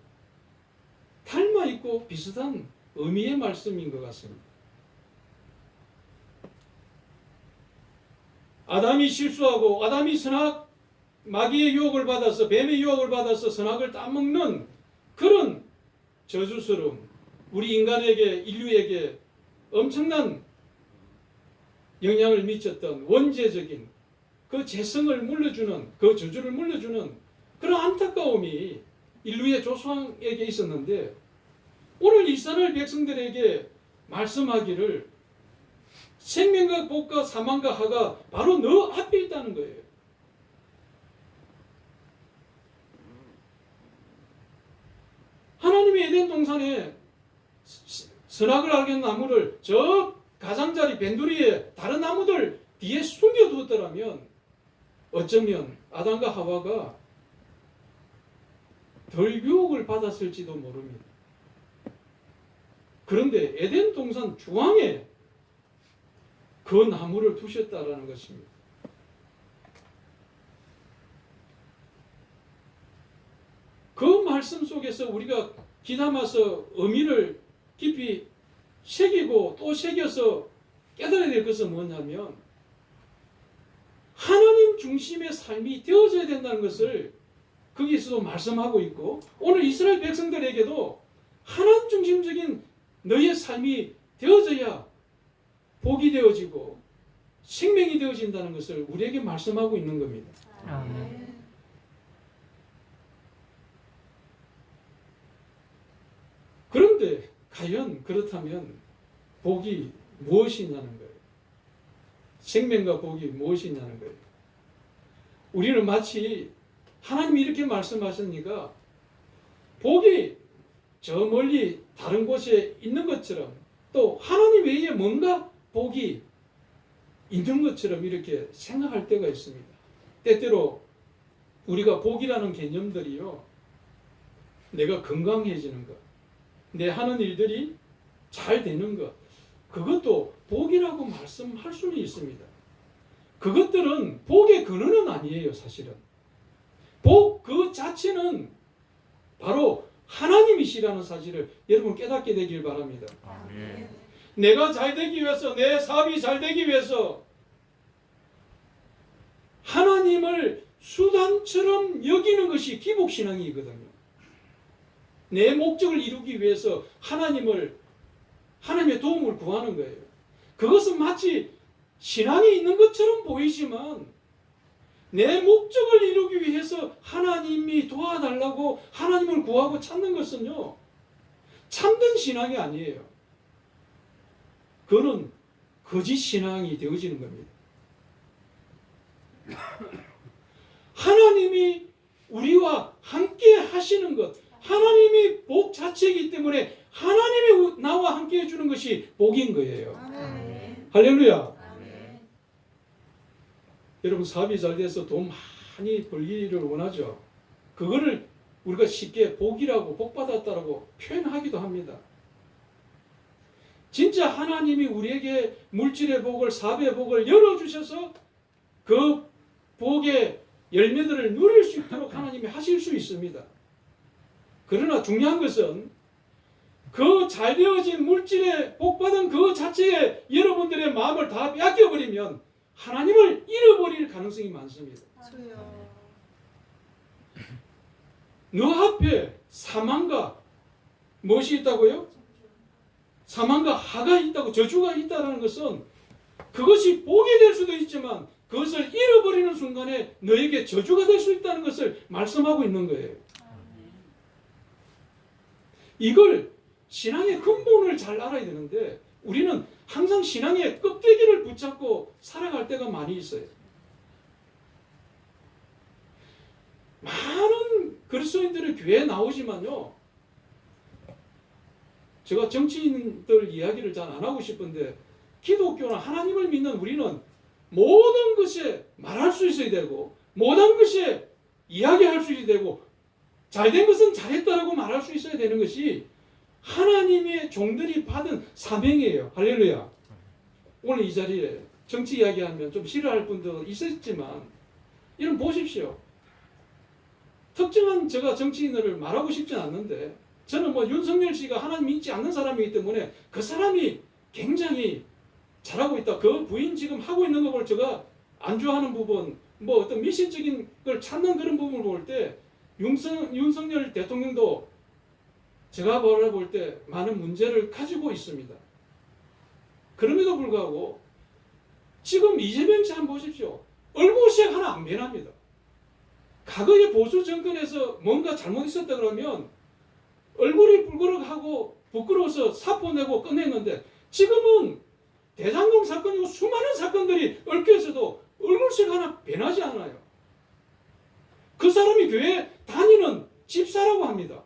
닮아있고 비슷한 의미의 말씀인 것 같습니다. 아담이 실수하고 아담이 마귀의 유혹을 받아서, 뱀의 유혹을 받아서 선악을 따먹는 그런 저주스러운 우리 인간에게, 인류에게 엄청난 영향을 미쳤던 원죄적인 그 재성을 물려주는, 그 저주를 물려주는 그런 안타까움이 인류의 조상에게 있었는데, 오늘 이스라엘 백성들에게 말씀하기를 생명과 복과 사망과 하가 바로 너 앞에 있다는 거예요. 하나님이 에덴 동산에 선악을 알게 하는 나무를 저 가장자리 벤두리에 다른 나무들 뒤에 숨겨두었더라면 어쩌면 아담과 하와가 덜 유혹을 받았을지도 모릅니다. 그런데 에덴 동산 중앙에 그 나무를 두셨다라는 것입니다. 그 말씀 속에서 우리가 귀담아서 의미를 깊이 새기고 또 새겨서 깨달아야 될 것은 뭐냐면 하나님 중심의 삶이 되어져야 된다는 것을 거기서도 말씀하고 있고 오늘 이스라엘 백성들에게도 하나님 중심적인 너의 삶이 되어져야 복이 되어지고 생명이 되어진다는 것을 우리에게 말씀하고 있는 겁니다. 아멘. 그런데 과연 그렇다면 복이 무엇이냐는 거예요. 생명과 복이 무엇이냐는 거예요. 우리는 마치 하나님이 이렇게 말씀하시니까 복이 저 멀리 다른 곳에 있는 것처럼 또 하나님 외에 뭔가 복이 있는 것처럼 이렇게 생각할 때가 있습니다. 때때로 우리가 복이라는 개념들이요, 내가 건강해지는 것, 내 하는 일들이 잘 되는 것, 그것도 복이라고 말씀할 수는 있습니다. 그것들은 복의 근원은 아니에요. 사실은 복 그 자체는 바로 하나님이시라는 사실을 여러분 깨닫게 되길 바랍니다. 아멘. 내가 잘 되기 위해서, 내 사업이 잘 되기 위해서 하나님을 수단처럼 여기는 것이 기복신앙이거든요. 내 목적을 이루기 위해서 하나님의 도움을 구하는 거예요. 그것은 마치 신앙이 있는 것처럼 보이지만 내 목적을 이루기 위해서 하나님이 도와달라고 하나님을 구하고 찾는 것은요, 참된 신앙이 아니에요. 그거는 거짓 신앙이 되어지는 겁니다. 하나님이 우리와 함께 하시는 것, 하나님이 복 자체이기 때문에 하나님이 나와 함께 해주는 것이 복인 거예요. 아멘. 할렐루야. 아멘. 여러분 사업이 잘 돼서 돈 많이 벌기를 원하죠. 그거를 우리가 쉽게 복이라고 복받았다라고 표현하기도 합니다. 진짜 하나님이 우리에게 물질의 복을, 사업의 복을 열어주셔서 그 복의 열매들을 누릴 수 있도록 하나님이 하실 수 있습니다. 그러나 중요한 것은 그 잘되어진 물질의 복받은 그 자체에 여러분들의 마음을 다 빼앗겨버리면 하나님을 잃어버릴 가능성이 많습니다. 주여. 너 앞에 사망과 무엇이 있다고요? 사망과 하가 있다고, 저주가 있다는 것은 그것이 복이 될 수도 있지만 그것을 잃어버리는 순간에 너에게 저주가 될 수 있다는 것을 말씀하고 있는 거예요. 이걸 신앙의 근본을 잘 알아야 되는데 우리는 항상 신앙의 껍데기를 붙잡고 살아갈 때가 많이 있어요. 많은 그리스도인들이 교회에 나오지만요, 제가 정치인들 이야기를 잘 안 하고 싶은데 기독교나 하나님을 믿는 우리는 모든 것에 말할 수 있어야 되고 모든 것에 이야기할 수 있어야 되고 잘된 것은 잘했다라고 말할 수 있어야 되는 것이 하나님의 종들이 받은 사명이에요. 할렐루야. 오늘 이 자리에 정치 이야기하면 좀 싫어할 분도 있었지만 이런 보십시오. 특정한 제가 정치인을 말하고 싶진 않는데 저는 뭐 윤석열 씨가 하나님 믿지 않는 사람이기 때문에 그 사람이 굉장히 잘하고 있다. 그 부인 지금 하고 있는 걸 제가 안 좋아하는 부분, 뭐 어떤 미신적인 걸 찾는 그런 부분을 볼 때 윤석열 대통령도 제가 바라볼 때 많은 문제를 가지고 있습니다. 그럼에도 불구하고 지금 이재명 씨 한번 보십시오. 얼굴색 하나 안 변합니다. 과거의 보수 정권에서 뭔가 잘못 있었다 그러면 얼굴이 붉으러하고 부끄러워서 사표 내고 끝냈는데 지금은 대장동 사건이고 수많은 사건들이 얽혀있어도 얼굴색 하나 변하지 않아요. 그 사람이 교회 다니는 집사라고 합니다.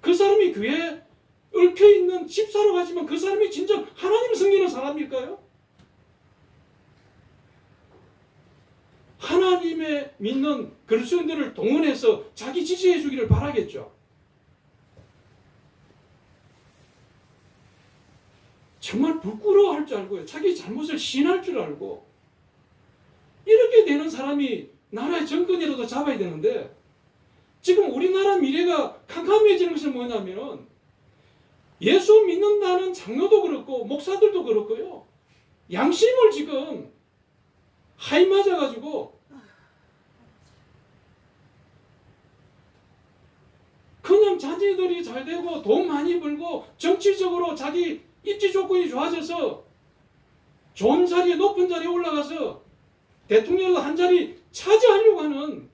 그 사람이 교회에 얽혀있는 집사라고 하지만 그 사람이 진짜 하나님을 섬기는 사람일까요? 하나님의 믿는 그리스도인들을 동원해서 자기 지지해 주기를 바라겠죠. 정말 부끄러워할 줄 알고요. 자기 잘못을 시인할 줄 알고 이렇게 되는 사람이 나라의 정권이라도 잡아야 되는데 지금 우리나라 미래가 캄캄해지는 것은 뭐냐면 예수 믿는다는 장로도 그렇고 목사들도 그렇고요. 양심을 지금 하이 맞아가지고 그냥 자녀들이 잘 되고 돈 많이 벌고 정치적으로 자기 입지 조건이 좋아져서 좋은 자리에 높은 자리에 올라가서 대통령도 한 자리 차지하려고 하는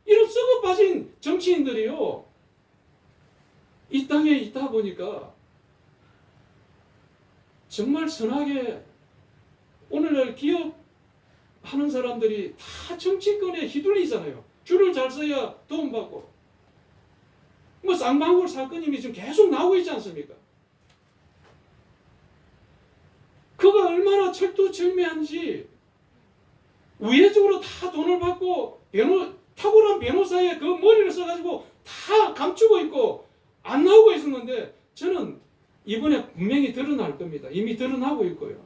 이런 썩어 빠진 정치인들이요. 이 땅에 있다 보니까 정말 선하게 오늘날 기업하는 사람들이 다 정치권에 휘둘리잖아요. 줄을 잘 서야 도움받고 뭐 쌍방울 사건이 지금 계속 나오고 있지 않습니까? 그가 얼마나 철두철미한지 우회적으로 다 돈을 받고 탁월한 변호사의 그 머리를 써가지고 다 감추고 있고 안 나오고 있었는데 저는 이번에 분명히 드러날 겁니다. 이미 드러나고 있고요.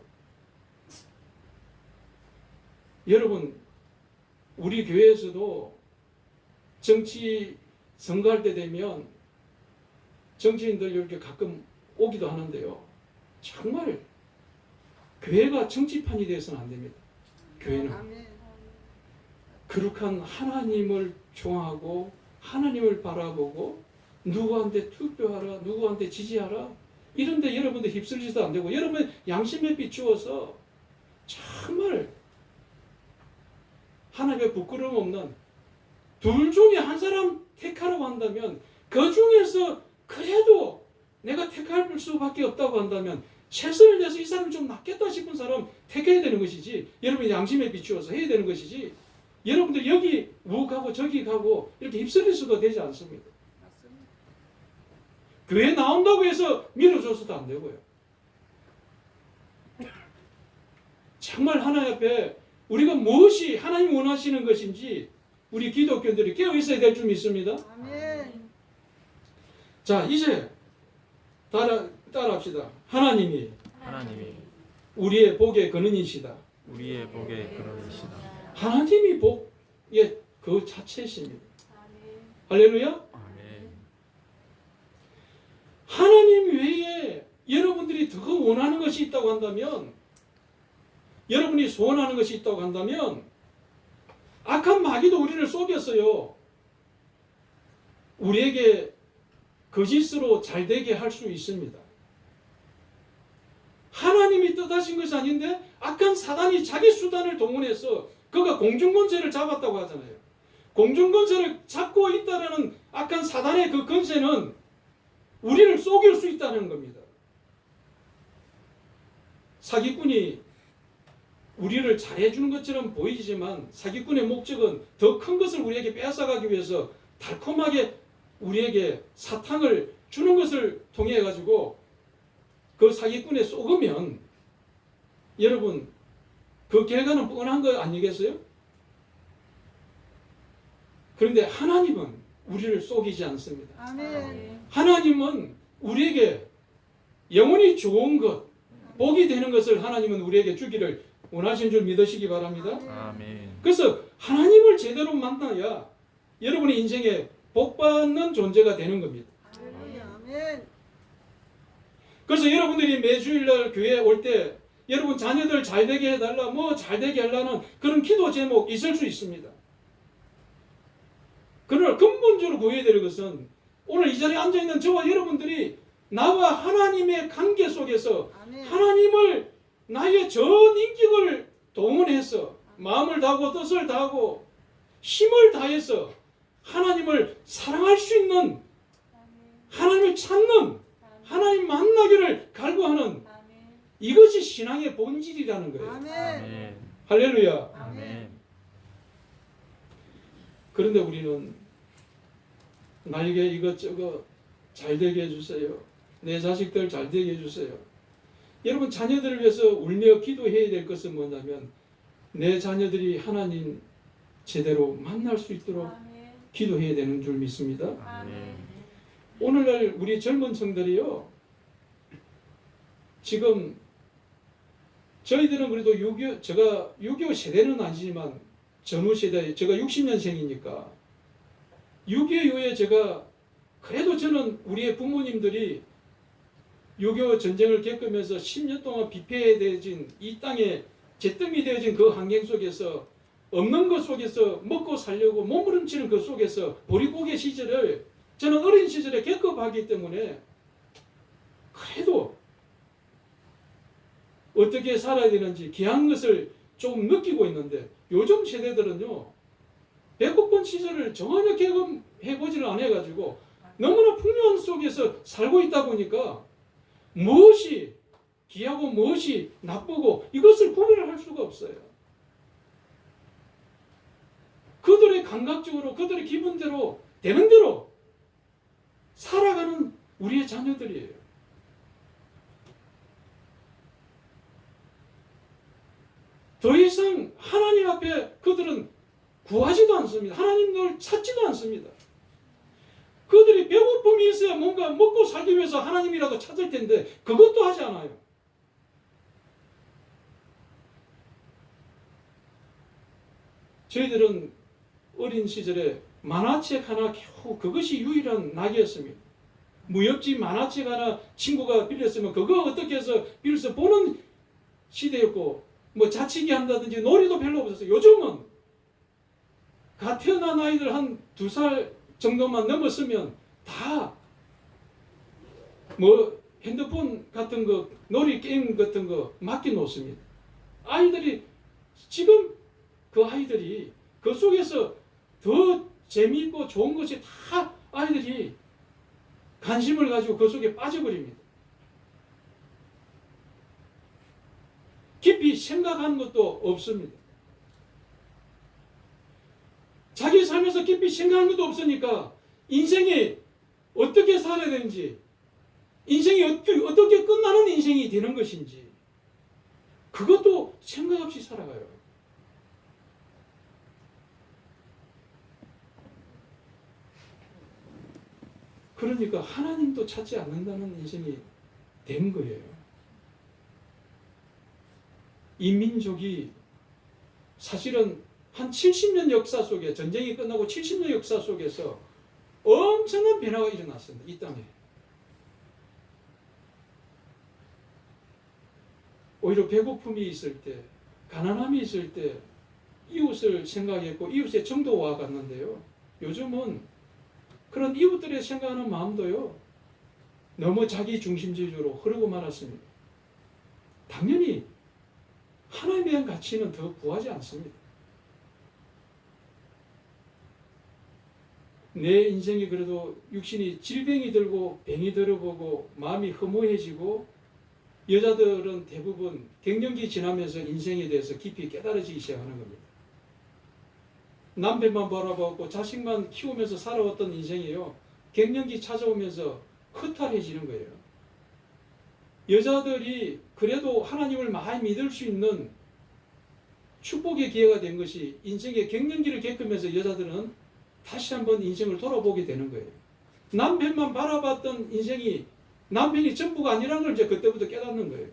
여러분 우리 교회에서도 정치 선거할 때 되면 정치인들 이렇게 가끔 오기도 하는데요. 정말 교회가 정치판이 되어서는 안 됩니다. 교회는 거룩한 하나님을 좋아하고 하나님을 바라보고 누구한테 투표하라, 누구한테 지지하라 이런데 여러분들 휩쓸리지도 안 되고 여러분 양심에 비추어서 정말 하나님의 부끄러움 없는 둘 중에 한 사람 택하라고 한다면 그 중에서 그래도 내가 택할 수밖에 없다고 한다면 최선을 다해서 이 사람이 좀 낫겠다 싶은 사람 택해야 되는 것이지 여러분 양심에 비추어서 해야 되는 것이지 여러분들 여기 우 가고 저기 가고 이렇게 휩쓸릴 수가 되지 않습니다. 교회 나온다고 해서 밀어줘서도 안 되고요. 정말 하나님 앞에 우리가 무엇이 하나님 원하시는 것인지 우리 기독교인들이 깨어 있어야 될 줄 믿습니다. 아멘. 자 이제 따라합시다. 하나님이 우리의 복의 근원이시다. 우리의 복의 근원이시다. 하나님이 복의 그 자체이십니다. 할렐루야. 아멘. 하나님 외에 여러분들이 더 원하는 것이 있다고 한다면 여러분이 소원하는 것이 있다고 한다면 악한 마귀도 우리를 속였어요. 우리에게 거짓으로 잘되게 할 수 있습니다. 하나님이 뜻하신 것이 아닌데 악한 사단이 자기 수단을 동원해서 그가 공중권세를 잡았다고 하잖아요. 공중권세를 잡고 있다는 악한 사단의 그 권세는 우리를 속일 수 있다는 겁니다. 사기꾼이 우리를 잘해주는 것처럼 보이지만 사기꾼의 목적은 더 큰 것을 우리에게 빼앗아가기 위해서 달콤하게 우리에게 사탕을 주는 것을 통해 가지고 그 사기꾼에 속으면 여러분 그 결과는 뻔한 거 아니겠어요? 그런데 하나님은 우리를 속이지 않습니다. 아멘. 하나님은 우리에게 영원히 좋은 것, 복이 되는 것을 하나님은 우리에게 주기를 원하시는 줄 믿으시기 바랍니다. 아멘. 그래서 하나님을 제대로 만나야 여러분의 인생에 복받는 존재가 되는 겁니다. 할렐루야. 아멘. 그래서 여러분들이 매주일날 교회에 올 때 여러분 자녀들 잘되게 해달라 뭐 잘되게 하려는 그런 기도 제목 있을 수 있습니다. 그러나 근본적으로 구해야 될 것은 오늘 이 자리에 앉아있는 저와 여러분들이 나와 하나님의 관계 속에서 아멘. 하나님을 나의 전 인격을 동원해서 마음을 다하고 뜻을 다하고 힘을 다해서 하나님을 사랑할 수 있는 하나님을 찾는 하나님 만나기를 갈구하는 이것이 신앙의 본질이라는 거예요. 아멘. 아멘. 할렐루야. 아멘. 그런데 우리는 나에게 이것저것 잘되게 해주세요. 내 자식들 잘되게 해주세요. 여러분 자녀들을 위해서 울며 기도해야 될 것은 뭐냐면 내 자녀들이 하나님 제대로 만날 수 있도록 기도해야 되는 줄 믿습니다. 아멘. 오늘날 우리 젊은 청들이요 지금 저희들은 그래도 제가 6.25 세대는 아니지만 전후 세대, 제가 60년생이니까 6.25 이후에 제가 그래도 저는 우리의 부모님들이 6.25 전쟁을 겪으면서 10년 동안 비폐되어진 이 땅에 잿더미 되어진 그 환경 속에서 없는 것 속에서 먹고 살려고 몸부림치는 그 속에서 보릿고개 시절을 저는 어린 시절에 겪어봤기 때문에 그래도 어떻게 살아야 되는지 귀한 것을 조금 느끼고 있는데 요즘 세대들은요 백곡본 시절을 전혀 경험해보지를 않아가지고 너무나 풍요한 속에서 살고 있다 보니까 무엇이 귀하고 무엇이 나쁘고 이것을 구별을 할 수가 없어요. 그들의 감각적으로 그들의 기분대로 되는 대로 살아가는 우리의 자녀들이에요. 더 이상 하나님 앞에 그들은 구하지도 않습니다. 하나님을 찾지도 않습니다. 그들이 배고픔이 있어야 뭔가 먹고 살기 위해서 하나님이라도 찾을 텐데 그것도 하지 않아요. 저희들은 어린 시절에 만화책 하나 겨우 그것이 유일한 낙이었습니다. 무협지 만화책 하나 친구가 빌렸으면 그거 어떻게 해서 빌려서 보는 시대였고 뭐 자치기 한다든지 놀이도 별로 없었어요. 요즘은 갓 태어난 아이들 한 2살 정도만 넘었으면 다 뭐 핸드폰 같은 거 놀이 게임 같은 거 맡겨 놓습니다. 아이들이 지금 그 아이들이 그 속에서 더 재미있고 좋은 것이 다 아이들이 관심을 가지고 그 속에 빠져버립니다. 깊이 생각하는 것도 없습니다. 자기 삶에서 깊이 생각하는 것도 없으니까 인생이 어떻게 살아야 되는지, 인생이 어떻게 끝나는 인생이 되는 것인지 그것도 생각 없이 살아가요. 그러니까 하나님도 찾지 않는다는 인생이 된 거예요. 이 민족이 사실은 한 70년 역사 속에 전쟁이 끝나고 70년 역사 속에서 엄청난 변화가 일어났습니다. 이 땅에. 오히려 배고픔이 있을 때, 가난함이 있을 때 이웃을 생각했고 이웃의 정도와 갔는데요. 요즘은 그런 이웃들의 생각하는 마음도요. 너무 자기 중심주의적으로 흐르고 말았습니다. 당연히 하나님에 대한 가치는 더 구하지 않습니다. 내 인생이 그래도 육신이 질병이 들고 병이 들어보고 마음이 허무해지고 여자들은 대부분 갱년기 지나면서 인생에 대해서 깊이 깨달아지기 시작하는 겁니다. 남편만 바라보고 자식만 키우면서 살아왔던 인생이요. 갱년기 찾아오면서 허탈해지는 거예요. 여자들이 그래도 하나님을 많이 믿을 수 있는 축복의 기회가 된 것이 인생의 갱년기를 겪으면서 여자들은 다시 한번 인생을 돌아보게 되는 거예요. 남편만 바라봤던 인생이 남편이 전부가 아니라는 걸 이제 그때부터 깨닫는 거예요.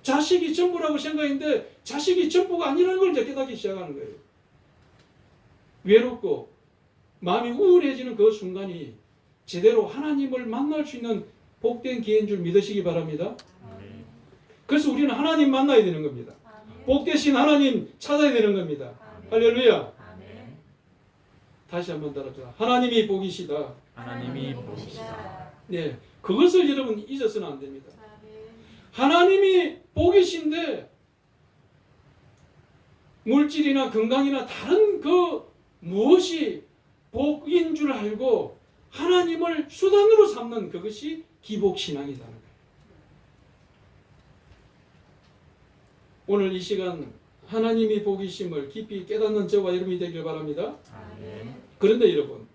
자식이 전부라고 생각했는데 자식이 전부가 아니라는 걸 이제 깨닫기 시작하는 거예요. 외롭고 마음이 우울해지는 그 순간이 제대로 하나님을 만날 수 있는 복된 기회인 줄 믿으시기 바랍니다. 그래서 우리는 하나님 만나야 되는 겁니다. 복되신 하나님 찾아야 되는 겁니다. 할렐루야. 다시 한번 따라합시다. 하나님이 복이시다. 하나님이 보시다. 네, 그것을 여러분 잊어서는 안 됩니다. 하나님이 복이신데 물질이나 건강이나 다른 그 무엇이 복인 줄 알고 하나님을 수단으로 삼는 그것이 기복신앙이라는 거예요. 오늘 이 시간 하나님이 복이심을 깊이 깨닫는 저와 여러분이 되길 바랍니다. 그런데 여러분,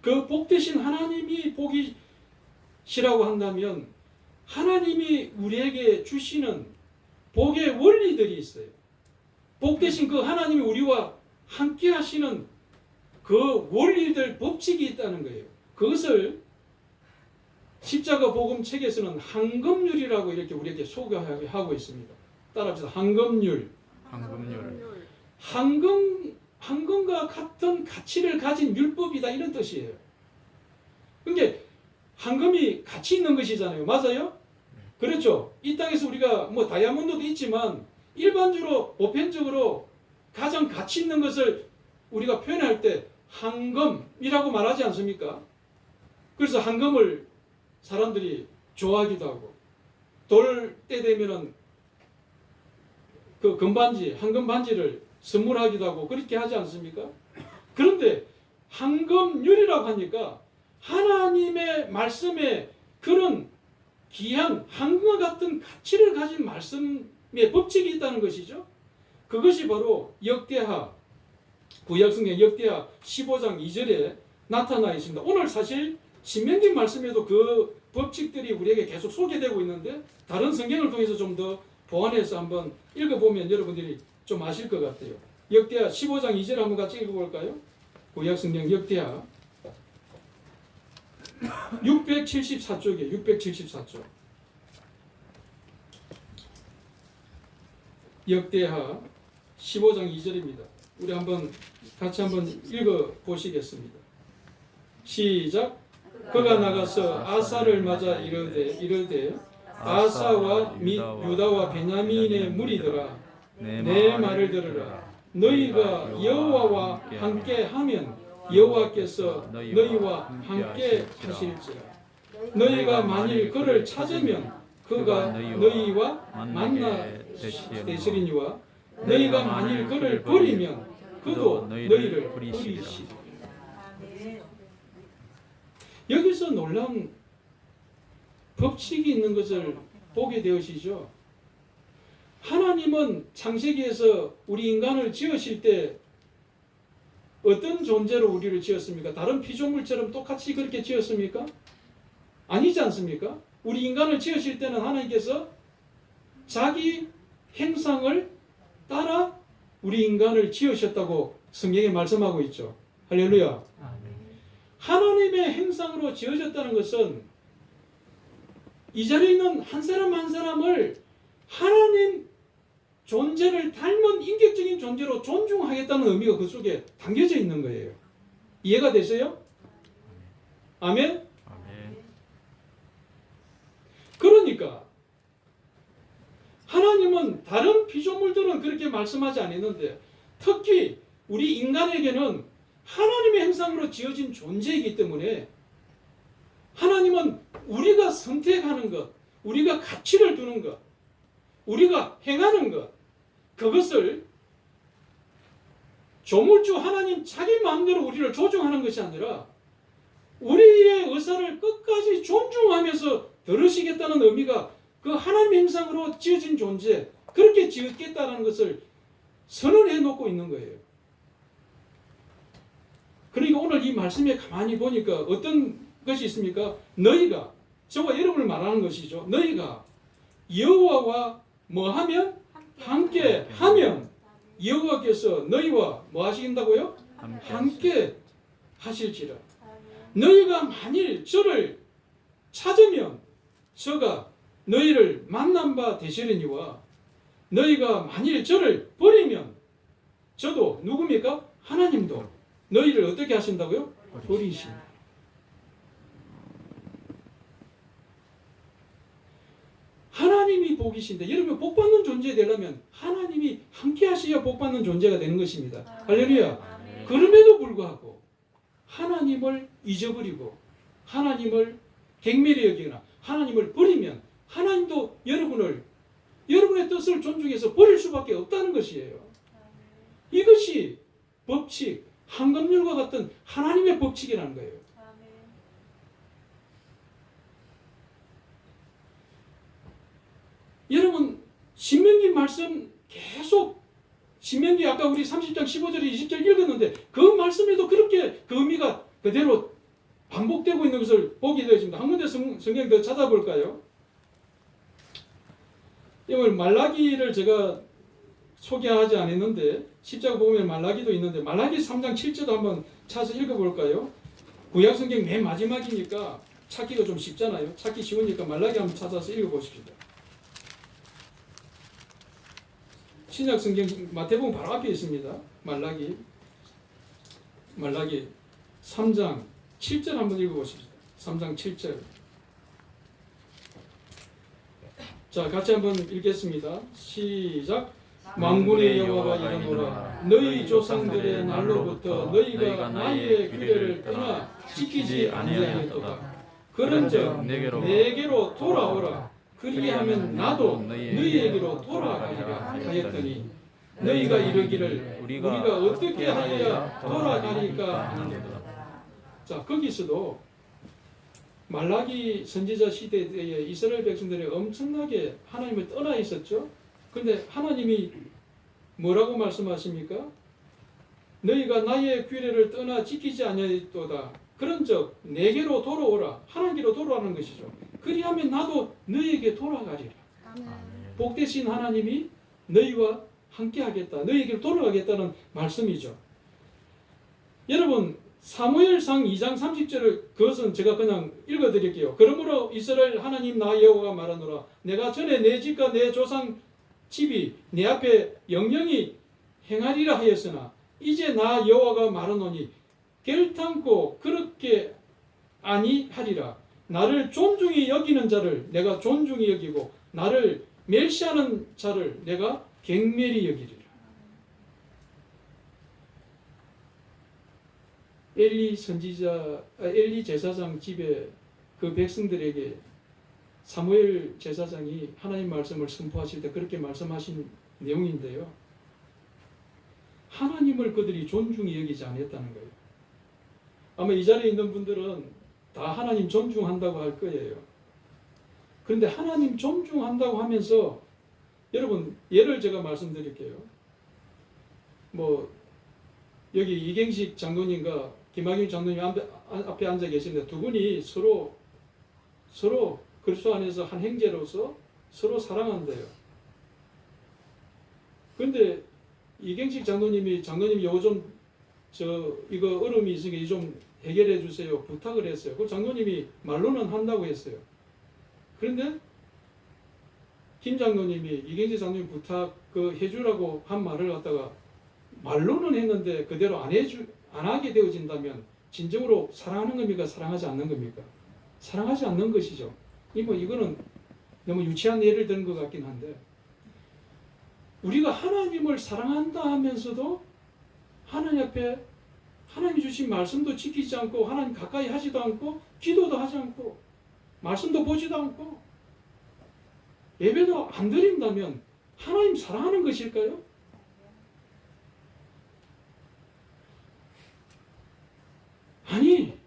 그 복되신 하나님이 복이시라고 한다면 하나님이 우리에게 주시는 복의 원리들이 있어요. 복되신 그 하나님이 우리와 함께 하시는 그 원리들, 법칙이 있다는 거예요. 그것을 십자가 복음 책에서는 황금률이라고 이렇게 우리에게 소개하고 있습니다. 따라합시다. 황금률. 황금률. 황금과 같은 가치를 가진 율법이다 이런 뜻이에요. 그러니까 황금이 가치 있는 것이잖아요. 맞아요? 그렇죠. 이 땅에서 우리가 뭐 다이아몬드도 있지만 일반적으로 보편적으로 가장 가치 있는 것을 우리가 표현할 때 황금이라고 말하지 않습니까? 그래서 황금을 사람들이 좋아하기도 하고 돌 때 되면은 그 금반지, 황금 반지를 선물하기도 하고 그렇게 하지 않습니까? 그런데 황금률이라고 하니까 하나님의 말씀에 그런 귀한 황금과 같은 가치를 가진 말씀의 법칙이 있다는 것이죠. 그것이 바로 역대하, 구약성경 역대하 15장 2절에 나타나 있습니다. 오늘 사실 신명기 말씀에도 그 법칙들이 우리에게 계속 소개되고 있는데 다른 성경을 통해서 좀 더 보완해서 한번 읽어보면 여러분들이 좀 아실 것 같아요. 역대하 15장 2절 한번 같이 읽어볼까요? 구약성경 역대하 674쪽이에요. 674쪽. 역대하 15장 2절입니다. 우리 같이 한번 읽어 보시겠습니다. 시작. 그가 나가서 아사를 맞아 이르되 아사와 및 유다와 베냐민의 무리들아 내 말을 들으라. 너희가 여호와와 함께 하면 여호와께서 너희와 함께 하실지라. 너희가 만일 그를 찾으면 그가 너희와 만나 되시리니와 너희가 만일 그를 버리면 그도 너희를 버리시리라. 여기서 놀라운 법칙이 있는 것을 보게 되시죠. 하나님은 창세기에서 우리 인간을 지으실 때 어떤 존재로 우리를 지었습니까? 다른 피조물처럼 똑같이 그렇게 지었습니까? 아니지 않습니까? 우리 인간을 지으실 때는 하나님께서 자기 형상을 따라 우리 인간을 지으셨다고 성경에 말씀하고 있죠. 할렐루야. 하나님의 형상으로 지어졌다는 것은 이 자리에 있는 한 사람 한 사람을 하나님 존재를 닮은 인격적인 존재로 존중하겠다는 의미가 그 속에 담겨져 있는 거예요. 이해가 되세요? 아멘? 그러니까 하나님은 다른 피조물들은 그렇게 말씀하지 않았는데 특히 우리 인간에게는 하나님의 형상으로 지어진 존재이기 때문에 하나님은 우리가 선택하는 것, 우리가 가치를 두는 것, 우리가 행하는 것, 그것을 조물주 하나님 자기 마음대로 우리를 조종하는 것이 아니라 우리의 의사를 끝까지 존중하면서 들으시겠다는 의미가 그 하나님의 형상으로 지어진 존재, 그렇게 지었겠다는 것을 선언해 놓고 있는 거예요. 그러니까 오늘 이 말씀에 가만히 보니까 어떤 것이 있습니까? 너희가, 저와 여러분을 말하는 것이죠. 너희가 여호와와 뭐 하면? 함께 하면 여호와께서 너희와 뭐 하신다고요? 함께 하실지라. 너희가 만일 저를 찾으면 저가 너희를 만난 바 되시려니와 너희가 만일 저를 버리면 저도 누굽니까? 하나님도 너희를 어떻게 하신다고요? 버리신다. 하나님이 복이신데 여러분 복받는 존재 되려면 하나님이 함께 하셔야 복받는 존재가 되는 것입니다. 할렐루야. 그럼에도 불구하고 하나님을 잊어버리고 하나님을 경멸히 여기거나 하나님을 버리면 하나님도 여러분의 뜻을 존중해서 버릴 수밖에 없다는 것이에요. 이것이 법칙, 황금률과 같은 하나님의 법칙이라는 거예요. 여러분 신명기 말씀 계속 신명기 아까 우리 30장 15절 20절 읽었는데 그 말씀에도 그렇게 그 의미가 그대로 반복되고 있는 것을 보게 되어집니다. 한 군데 성경 더 찾아볼까요? 오늘 말라기를 제가 소개하지 않았는데 십자가 보면 말라기도 있는데 말라기 3장 7절도 한번 찾아서 읽어볼까요? 구약성경 맨 마지막이니까 찾기가 좀 쉽잖아요. 찾기 쉬우니까 말라기 한번 찾아서 읽어보십시오. 신약 성경 마태복음 바로 앞에 있습니다. 말라기 3장 7절 한번 읽어보십시오. 3장 7절. 자, 같이 한번 읽겠습니다. 시작. 만군의 여호와가 이르노라 너희 조상들의 날로부터 너희가 나의 규례를 떠나 지키지 아니하였도다. 그런즉 내게로 돌아오라. 그리하면 나도 너희에게로 돌아가리라 하였더니 너희가 이르기를 우리가 어떻게 하여야 돌아가리까 하는도다. 자, 거기서도 말라기 선지자 시대에 이스라엘 백성들이 엄청나게 하나님을 떠나 있었죠. 근데 하나님이 뭐라고 말씀하십니까? 너희가 나의 규례를 떠나 지키지 아니하였도다. 그런즉 내게로 돌아오라. 하나님께로 돌아오는 것이죠. 그리하면 나도 너희에게 돌아가리라. 복되신 하나님이 너희와 함께하겠다. 너희에게로 돌아가겠다는 말씀이죠. 여러분 사무엘상 2장 30절을 그것은 제가 그냥 읽어드릴게요. 그러므로 이스라엘 하나님 나 여호와가 말하노라 내가 전에 내 집과 내 조상 집이 내 앞에 영영히 행하리라 하였으나 이제 나 여호와가 말하노니 결탄코 그렇게 아니하리라. 나를 존중히 여기는 자를 내가 존중히 여기고 나를 멸시하는 자를 내가 경멸히 여기리라. 엘리 제사장 집에 그 백성들에게 사무엘 제사장이 하나님 말씀을 선포하실 때 그렇게 말씀하신 내용인데요. 하나님을 그들이 존중히 여기지 않았다는 거예요. 아마 이 자리에 있는 분들은 다 하나님 존중한다고 할 거예요. 그런데 하나님 존중한다고 하면서 여러분 예를 제가 말씀드릴게요. 뭐 여기 이경식 장로님과 김학윤 장로님 앞에 앉아 계시는데 두 분이 서로 그리스도 안에서 한 형제로서 서로 사랑한대요. 그런데 이경식 장로님이 요즘 이거 얼음이 있으니까 좀 해결해 주세요 부탁을 했어요. 그 장로님이 말로는 한다고 했어요. 그런데 김 장로님이 이경식 장로님 부탁 해주라고 한 말을 갖다가 말로는 했는데 그대로 안 하게 되어진다면 진정으로 사랑하는 겁니까? 사랑하지 않는 겁니까? 사랑하지 않는 것이죠. 이거는 너무 유치한 예를 드는 것 같긴 한데 우리가 하나님을 사랑한다 하면서도 하나님 앞에 하나님이 주신 말씀도 지키지 않고 하나님 가까이 하지도 않고 기도도 하지 않고 말씀도 보지도 않고 예배도 안 드린다면 하나님 사랑하는 것일까요? 아니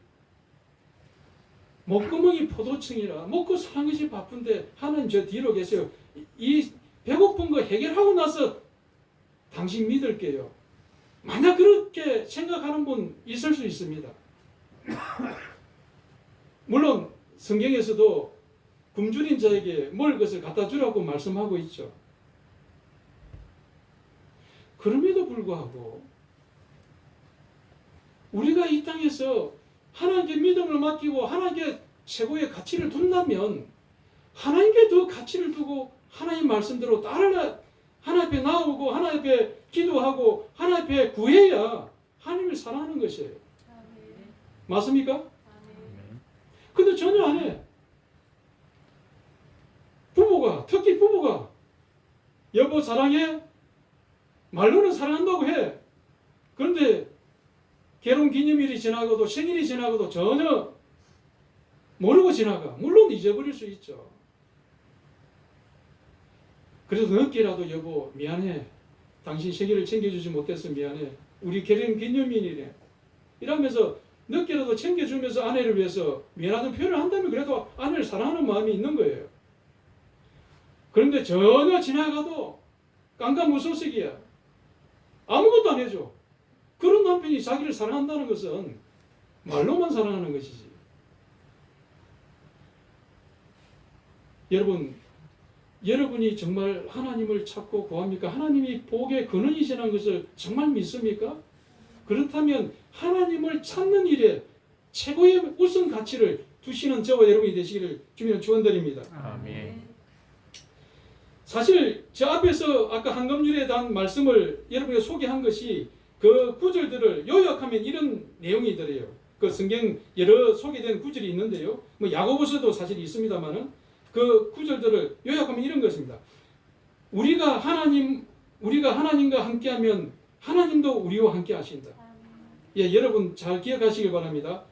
목구멍이 포도청이라 먹고 사는 것이 바쁜데 하나님 저 뒤로 계세요. 이 배고픈 거 해결하고 나서 당신 믿을게요. 만약 그렇게 생각하는 분 있을 수 있습니다. 물론 성경에서도 굶주린 자에게 먹을 것을 갖다 주라고 말씀하고 있죠. 그럼에도 불구하고 우리가 이 땅에서 하나님께 믿음을 맡기고 하나님께 최고의 가치를 둔다면 하나님께 더 가치를 두고 하나님 말씀대로 따라 하나님 앞에 나오고 하나님 앞에 기도하고 하나님 앞에 구해야 하나님을 사랑하는 것이에요. 맞습니까? 근데 전혀 안 해. 특히 부부가 여보 사랑해? 말로는 사랑한다고 해. 그런데 결혼 기념일이 지나고도 생일이 지나고도 전혀 모르고 지나가. 물론 잊어버릴 수 있죠. 그래도 늦게라도 여보 미안해. 당신 생일을 챙겨주지 못해서 미안해. 우리 결혼 기념일이래. 이러면서 늦게라도 챙겨주면서 아내를 위해서 미안하다는 표현을 한다면 그래도 아내를 사랑하는 마음이 있는 거예요. 그런데 전혀 지나가도 깜깜무소식이야. 아무것도 안 해줘. 그런 남편이 자기를 사랑한다는 것은 말로만 사랑하는 것이지. 여러분이 정말 하나님을 찾고 구합니까? 하나님이 복의 근원이시라는 것을 정말 믿습니까? 그렇다면 하나님을 찾는 일에 최고의 우선 가치를 두시는 저와 여러분이 되시기를 주님은 축원드립니다. 아멘. 사실 저 앞에서 아까 한금률에 대한 말씀을 여러분에게 소개한 것이 그 구절들을 요약하면 이런 내용이 들어요. 그 성경 여러 소개된 구절이 있는데요. 뭐 야고보서도 사실 있습니다만은 그 구절들을 요약하면 이런 것입니다. 우리가 하나님과 함께하면 하나님도 우리와 함께 하신다. 예, 여러분 잘 기억하시길 바랍니다.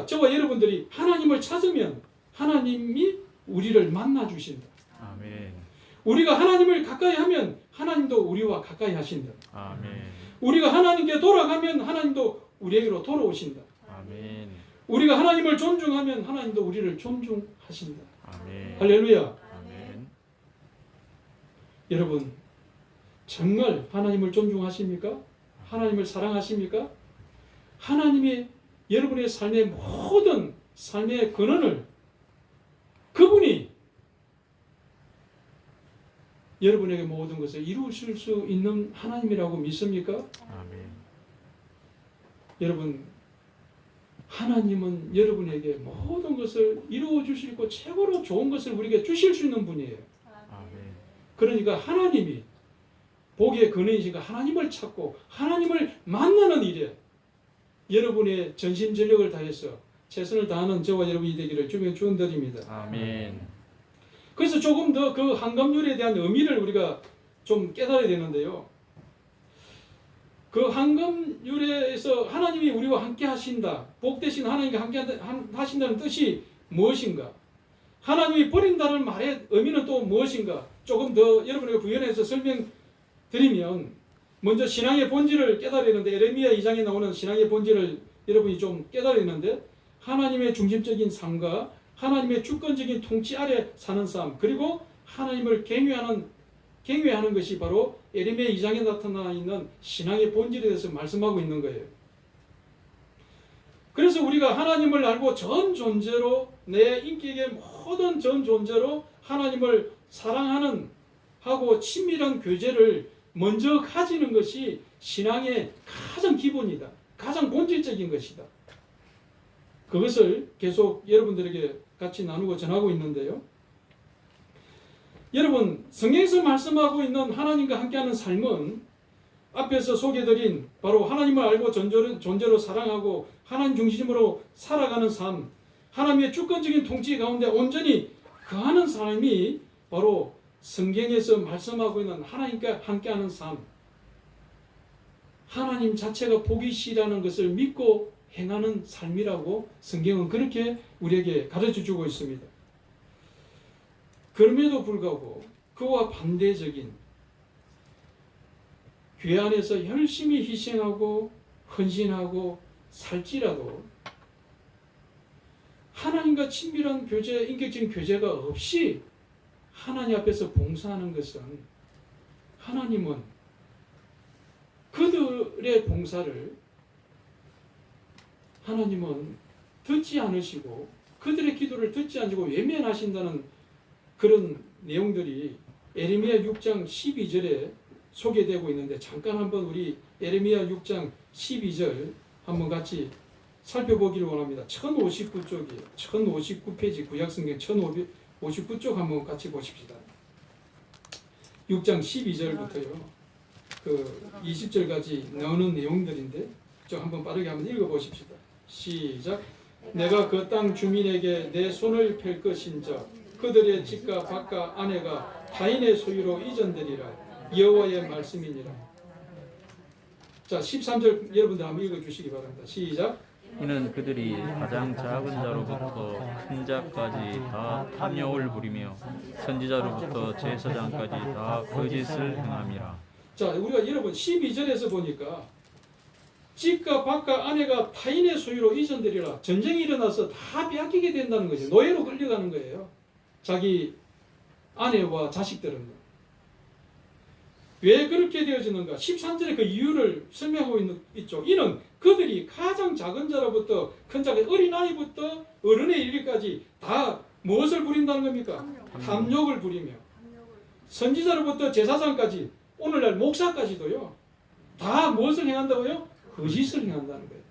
저와 여러분들이 하나님을 찾으면 하나님이 우리를 만나 주신다. 아멘. 우리가 하나님을 가까이 하면 하나님도 우리와 가까이 하신다. 아멘. 우리가 하나님께 돌아가면 하나님도 우리에게로 돌아오신다. 아멘. 우리가 하나님을 존중하면 하나님도 우리를 존중하신다. 아멘. 할렐루야. 아멘. 여러분 정말 하나님을 존중하십니까? 하나님을 사랑하십니까? 하나님이 여러분의 삶의 모든 삶의 근원을 그분이 여러분에게 모든 것을 이루실 수 있는 하나님이라고 믿습니까? 아멘. 여러분 하나님은 여러분에게 모든 것을 이루어 주시고 최고로 좋은 것을 우리에게 주실 수 있는 분이에요. 아멘. 그러니까 하나님이 복의 근원이시니까 하나님을 찾고 하나님을 만나는 일에 여러분의 전심전력을 다해서 최선을 다하는 저와 여러분이 되기를 주님의 축원드립니다. 아멘. 그래서 조금 더 그 한금률에 대한 의미를 우리가 좀 깨달아야 되는데요. 그 한금률에서 하나님이 우리와 함께 하신다. 복 대신 하나님과 함께 하신다는 뜻이 무엇인가? 하나님이 버린다는 말의 의미는 또 무엇인가? 조금 더 여러분에게 부연해서 설명드리면 먼저 신앙의 본질을 깨달아야 되는데 에레미야 2장에 나오는 신앙의 본질을 여러분이 좀 깨달아야 되는데 하나님의 중심적인 삶과 하나님의 주권적인 통치 아래 사는 삶 그리고 하나님을 경외하는 것이 바로 에레미야 2장에 나타나 있는 신앙의 본질에 대해서 말씀하고 있는 거예요. 그래서 우리가 하나님을 알고 전 존재로 내 인격의 모든 전 존재로 하나님을 사랑하는 하고 친밀한 교제를 먼저 가지는 것이 신앙의 가장 기본이다. 가장 본질적인 것이다. 그것을 계속 여러분들에게 같이 나누고 전하고 있는데요. 여러분 성경에서 말씀하고 있는 하나님과 함께하는 삶은 앞에서 소개드린 바로 하나님을 알고 존재로 사랑하고 하나님 중심으로 살아가는 삶, 하나님의 주권적인 통치 가운데 온전히 거하는 삶이 바로 성경에서 말씀하고 있는 하나님과 함께하는 삶, 하나님 자체가 복이시라는 것을 믿고 행하는 삶이라고 성경은 그렇게 우리에게 가르쳐주고 있습니다. 그럼에도 불구하고 그와 반대적인 교회 안에서 열심히 희생하고 헌신하고 살지라도 하나님과 친밀한 교제, 인격적인 교제가 없이 하나님 앞에서 봉사하는 것은 하나님은 그들의 봉사를 하나님은 듣지 않으시고 그들의 기도를 듣지 않으시고 외면하신다는 그런 내용들이 에레미야 6장 12절에 소개되고 있는데 잠깐 한번 우리 에레미야 6장 12절 한번 같이 살펴보기를 원합니다. 1059쪽이에요. 1059페이지 구약성경 1059쪽 한번 같이 보십시다. 6장 12절부터요. 그 20절까지 나오는 내용들인데 좀 한번 빠르게 한번 읽어보십시다. 시작. 내가 그 땅 주민에게 내 손을 펼 것인즉 그들의 집과 밭과 아내가 타인의 소유로 이전되리라. 여호와의 말씀이니라. 자 13절 여러분들 한번 읽어주시기 바랍니다. 시작. 이는 그들이 가장 작은 자로부터 큰 자까지 다 탐욕을 부리며 선지자로부터 제사장까지 다 거짓을 행함이라. 자 우리가 여러분 12절에서 보니까 집과 밭과 아내가 타인의 소유로 이전되리라. 전쟁이 일어나서 다 빼앗기게 된다는 거죠. 노예로 끌려가는 거예요. 자기 아내와 자식들은. 왜 그렇게 되어지는가? 13절에 그 이유를 설명하고 있죠. 이는 그들이 가장 작은 자로부터 큰 자가 어린아이부터 어른에 이르기까지 다 무엇을 부린다는 겁니까? 탐욕을 부리며 선지자로부터 제사장까지 오늘날 목사까지도요. 다 무엇을 행한다고요? 거짓을 행한다는 거예요.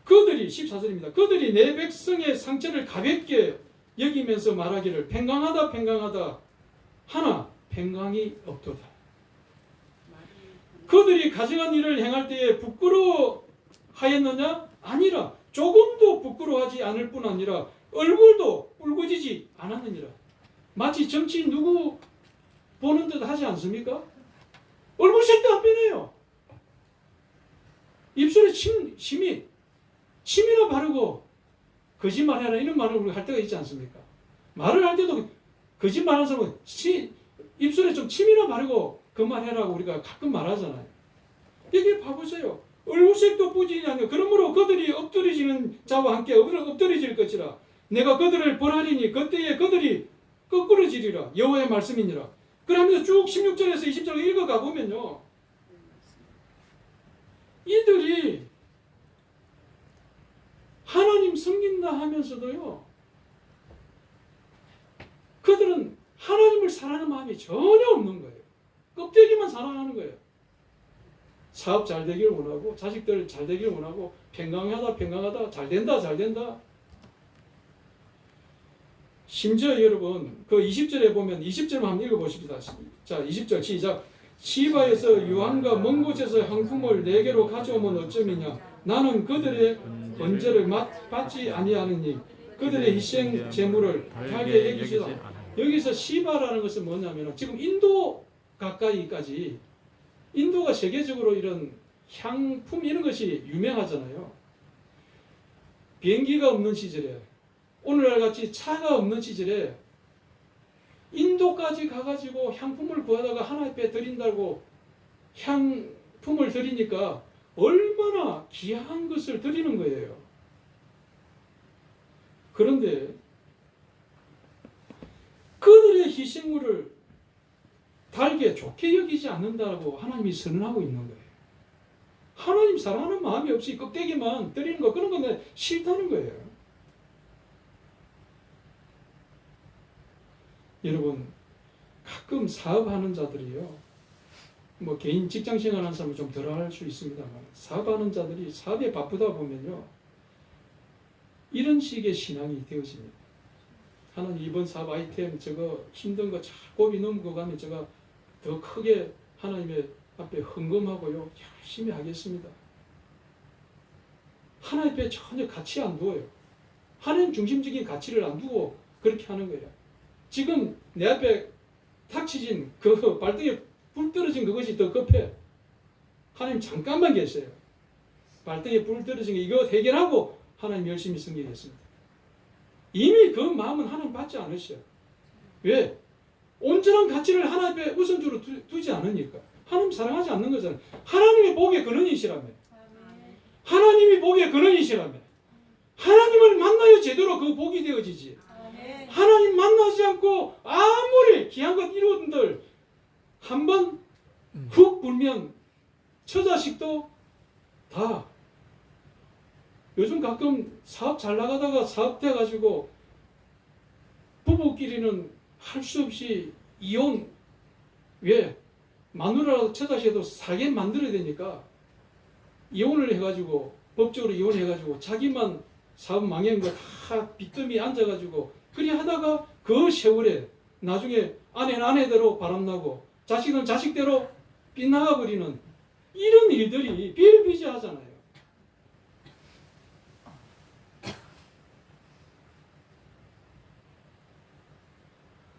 그들이 14절입니다. 그들이 내 백성의 상처를 가볍게 여기면서 말하기를 평강하다 평강하다 하나 평강이 없도다. 그들이 가증한 일을 행할 때에 부끄러워하였느냐? 아니라 조금도 부끄러워하지 않을 뿐 아니라 얼굴도 붉어지지 않았느니라. 마치 정치인 누구 보는 듯 하지 않습니까? 얼굴색도 안 변해요. 입술에 침이나 바르고 거짓말해라 이런 말을 우리가 할 때가 있지 않습니까? 말을 할 때도 거짓말하는 사람은 입술에 좀 침이나 바르고 그 말해라고 우리가 가끔 말하잖아요. 여기 봐보세요. 얼굴색도 뿌지지 않고 그러므로 그들이 엎드려지는 자와 함께 엎드려질 것이라. 내가 그들을 벌하리니 그때에 그들이 거꾸러지리라. 여호와의 말씀이니라. 그러면서 쭉 16절에서 20절 읽어가 보면요. 이들이 하나님 섬긴다 하면서도요. 그들은 하나님을 사랑하는 마음이 전혀 없는 거예요. 껍데기만 사랑하는 거예요. 사업 잘 되길 원하고 자식들 잘 되길 원하고 평강하다 잘 된다. 심지어 여러분 그 20절에 보면 20절만 한번 읽어보십시다. 자 20절 시작. 시바에서 유황과 먼 곳에서 향품을 내게로 가져오면 어쩌미냐. 나는 그들의 번제를 받지 아니하느니 그들의 희생 제물을 달게 여기시다. 여기서 시바라는 것은 뭐냐면 지금 인도 가까이까지 인도가 세계적으로 이런 향품 이런 것이 유명하잖아요. 비행기가 없는 시절에 오늘날 같이 차가 없는 시절에 인도까지 가가지고 향품을 구하다가 하나님 앞에 드린다고 향품을 드리니까 얼마나 귀한 것을 드리는 거예요. 그런데 그들의 희생물을 달게 좋게 여기지 않는다고 하나님이 선언하고 있는 거예요. 하나님 사랑하는 마음이 없이 껍데기만 드리는 거 그런 건 싫다는 거예요. 여러분 가끔 사업하는 자들이요. 뭐 개인 직장 생활하는 사람은 좀 덜 할 수 있습니다만 사업하는 자들이 사업에 바쁘다 보면요. 이런 식의 신앙이 되어집니다. 하나님 이번 사업 아이템 저거 힘든 거 고비 넘고 가면 제가 더 크게 하나님의 앞에 헌금하고요. 열심히 하겠습니다. 하나님 앞에 전혀 가치 안 두어요. 하나님 중심적인 가치를 안 두고 그렇게 하는 거예요. 지금 내 앞에 닥치진 그 발등에 불 떨어진 그것이 더 급해. 하나님 잠깐만 계세요. 발등에 불 떨어진 거 이거 해결하고 하나님 열심히 섬기겠습니다. 이미 그 마음은 하나님 받지 않으셔요. 왜? 온전한 가치를 하나님 앞에 우선적으로 두지 않으니까. 하나님 사랑하지 않는 거잖아요. 하나님의 복의 근원이시라며. 하나님이 복의 근원이시라며. 하나님을 만나야 제대로 그 복이 되어지지. 하나님 만나지 않고 아무리 귀한 것 이루어둔들 한번 훅 불면 처자식도 다 요즘 가끔 사업 잘 나가다가 사업 돼가지고 부부끼리는 할 수 없이 이혼. 왜? 마누라라도 처자식도 살게 만들어야 되니까 이혼을 해가지고 법적으로 이혼해가지고 자기만 사업 망한 거 다 빚더미 앉아가지고 그리 하다가 그 세월에 나중에 아내는 아내대로 바람나고 자식은 자식대로 빗나가버리는 이런 일들이 비일비재하잖아요.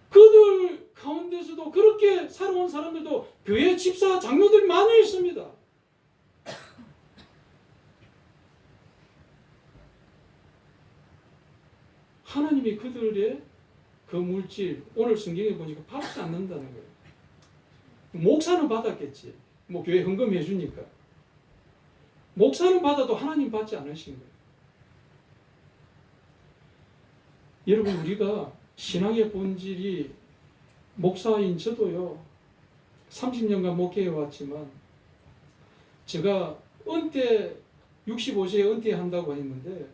그들 가운데서도 그렇게 살아온 사람들도 교회 집사 장로들이 많이 있습니다. 하나님이 그들의 그 물질 오늘 성경에 보니까 받지 않는다는 거예요. 목사는 받았겠지. 뭐 교회 헌금해 주니까. 목사는 받아도 하나님 받지 않으신 거예요. 여러분 우리가 신앙의 본질이 목사인 저도요. 30년간 목회해 왔지만 제가 은퇴 65세에 은퇴한다고 했는데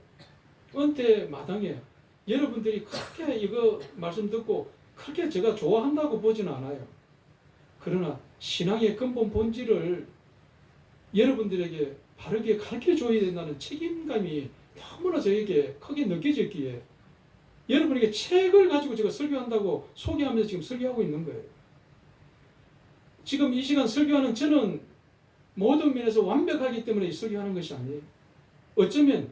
은퇴 마당에 여러분들이 그렇게 이거 말씀 듣고 그렇게 제가 좋아한다고 보지는 않아요. 그러나 신앙의 근본 본질을 여러분들에게 바르게 가르쳐 줘야 된다는 책임감이 너무나 저에게 크게 느껴졌기에 여러분에게 책을 가지고 제가 설교한다고 소개하면서 지금 설교하고 있는 거예요. 지금 이 시간 설교하는 저는 모든 면에서 완벽하기 때문에 설교하는 것이 아니에요. 어쩌면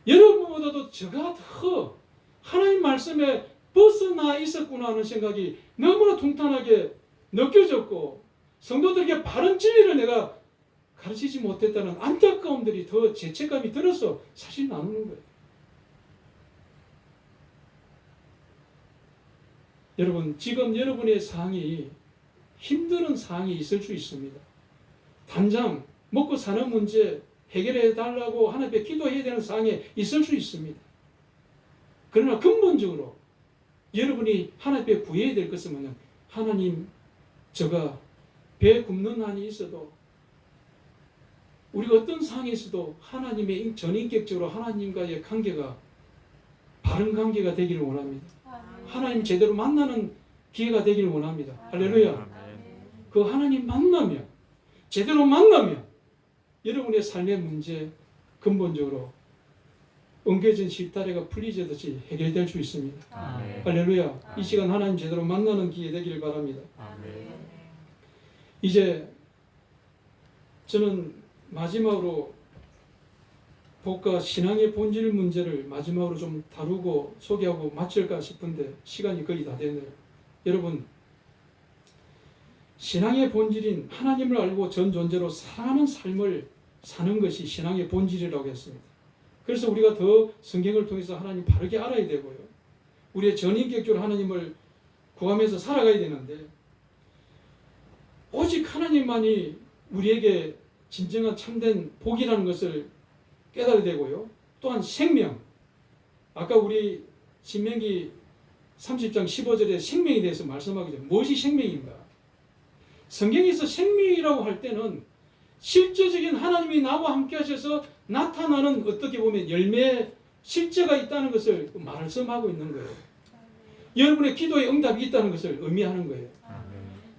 여러분보다도 제가 더 하나님 말씀에 벗어나 있었구나 하는 생각이 너무나 통탄하게 느껴졌고, 성도들에게 바른 진리를 내가 가르치지 못했다는 안타까움들이 더 죄책감이 들어서 사실 나누는 거예요. 여러분, 지금 여러분의 상황이 힘든 상황이 있을 수 있습니다. 당장 먹고 사는 문제 해결해 달라고 하나님께 기도해야 되는 상황에 있을 수 있습니다. 그러나 근본적으로 여러분이 하나님께 구해야 될 것은 뭐냐? 하나님, 제가 배 굶는 한이 있어도, 우리가 어떤 상황에서도 하나님의 전인격적으로 하나님과의 관계가 바른 관계가 되기를 원합니다. 하나님 제대로 만나는 기회가 되기를 원합니다. 할렐루야. 그 하나님 만나면, 제대로 만나면 여러분의 삶의 문제 근본적으로 엉겨진 실타래가 풀리듯이 해결될 수 있습니다. 할렐루야. 이 시간 하나님 제대로 만나는 기회 되기를 바랍니다. 이제 저는 마지막으로 복과 신앙의 본질 문제를 마지막으로 좀 다루고 소개하고 마칠까 싶은데 시간이 거의 다 됐네요. 여러분, 신앙의 본질인 하나님을 알고 전 존재로 사랑하는 삶을 사는 것이 신앙의 본질이라고 했습니다. 그래서 우리가 더 성경을 통해서 하나님 바르게 알아야 되고요. 우리의 전인격적으로 하나님을 구하면서 살아가야 되는데, 오직 하나님만이 우리에게 진정한 참된 복이라는 것을 깨달아야 되고요. 또한 생명, 아까 우리 신명기 30장 15절에 생명에 대해서 말씀하고 있죠. 무엇이 생명인가? 성경에서 생명이라고 할 때는 실제적인 하나님이 나와 함께 하셔서 나타나는 어떻게 보면 열매의 실제가 있다는 것을 말씀하고 있는 거예요. 여러분의 기도에 응답이 있다는 것을 의미하는 거예요.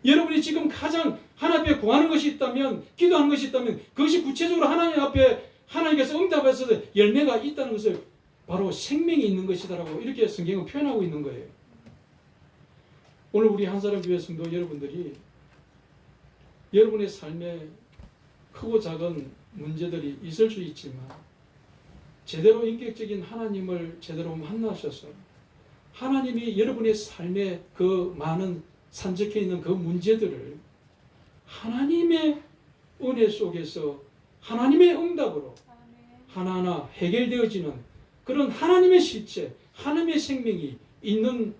여러분이 지금 가장 하나님 앞에 구하는 것이 있다면, 기도하는 것이 있다면, 그것이 구체적으로 하나님 앞에 하나님께서 응답하셔서 열매가 있다는 것을 바로 생명이 있는 것이다라고 이렇게 성경은 표현하고 있는 거예요. 오늘 우리 한사람교회 성도 여러분들이 여러분의 삶에 크고 작은 문제들이 있을 수 있지만, 제대로 인격적인 하나님을 제대로 만나셔서 하나님이 여러분의 삶에 그 많은 산적해 있는 그 문제들을 하나님의 은혜 속에서 하나님의 응답으로 하나하나 해결되어지는 그런 하나님의 실체, 하나님의 생명이 있는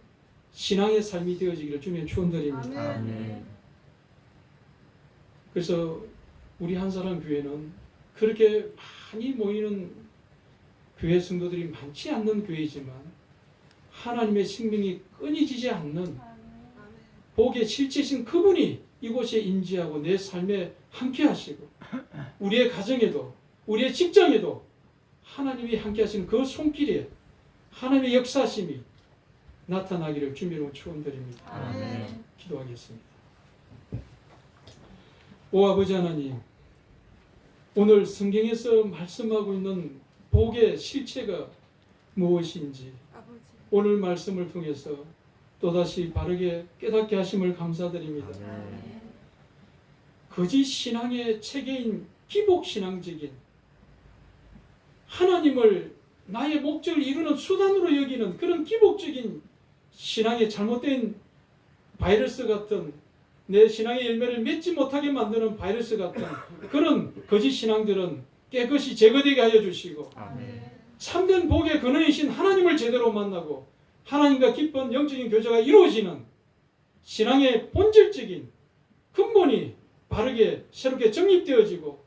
신앙의 삶이 되어지기를 주님의 축원드립니다. 그래서 우리 한사람 교회는 그렇게 많이 모이는 교회 성도들이 많지 않는 교회이지만 하나님의 생명이 끊이지지 않는 복의 실체신 그분이 이곳에 인지하고 내 삶에 함께 하시고, 우리의 가정에도 우리의 직장에도 하나님이 함께 하시는 그 손길에 하나님의 역사심이 나타나기를 주님으로 축원드립니다. 기도하겠습니다. 오 아버지 하나님, 오늘 성경에서 말씀하고 있는 복의 실체가 무엇인지 오늘 말씀을 통해서 또다시 바르게 깨닫게 하심을 감사드립니다. 거짓 신앙의 체계인 기복신앙적인 하나님을 나의 목적을 이루는 수단으로 여기는 그런 기복적인 신앙의 잘못된 바이러스 같은, 내 신앙의 열매를 맺지 못하게 만드는 바이러스 같은 그런 거짓 신앙들은 깨끗이 제거되게 하여 주시고, 참된 복의 근원이신 하나님을 제대로 만나고 하나님과 깊은 영적인 교제가 이루어지는 신앙의 본질적인 근본이 바르게 새롭게 정립되어지고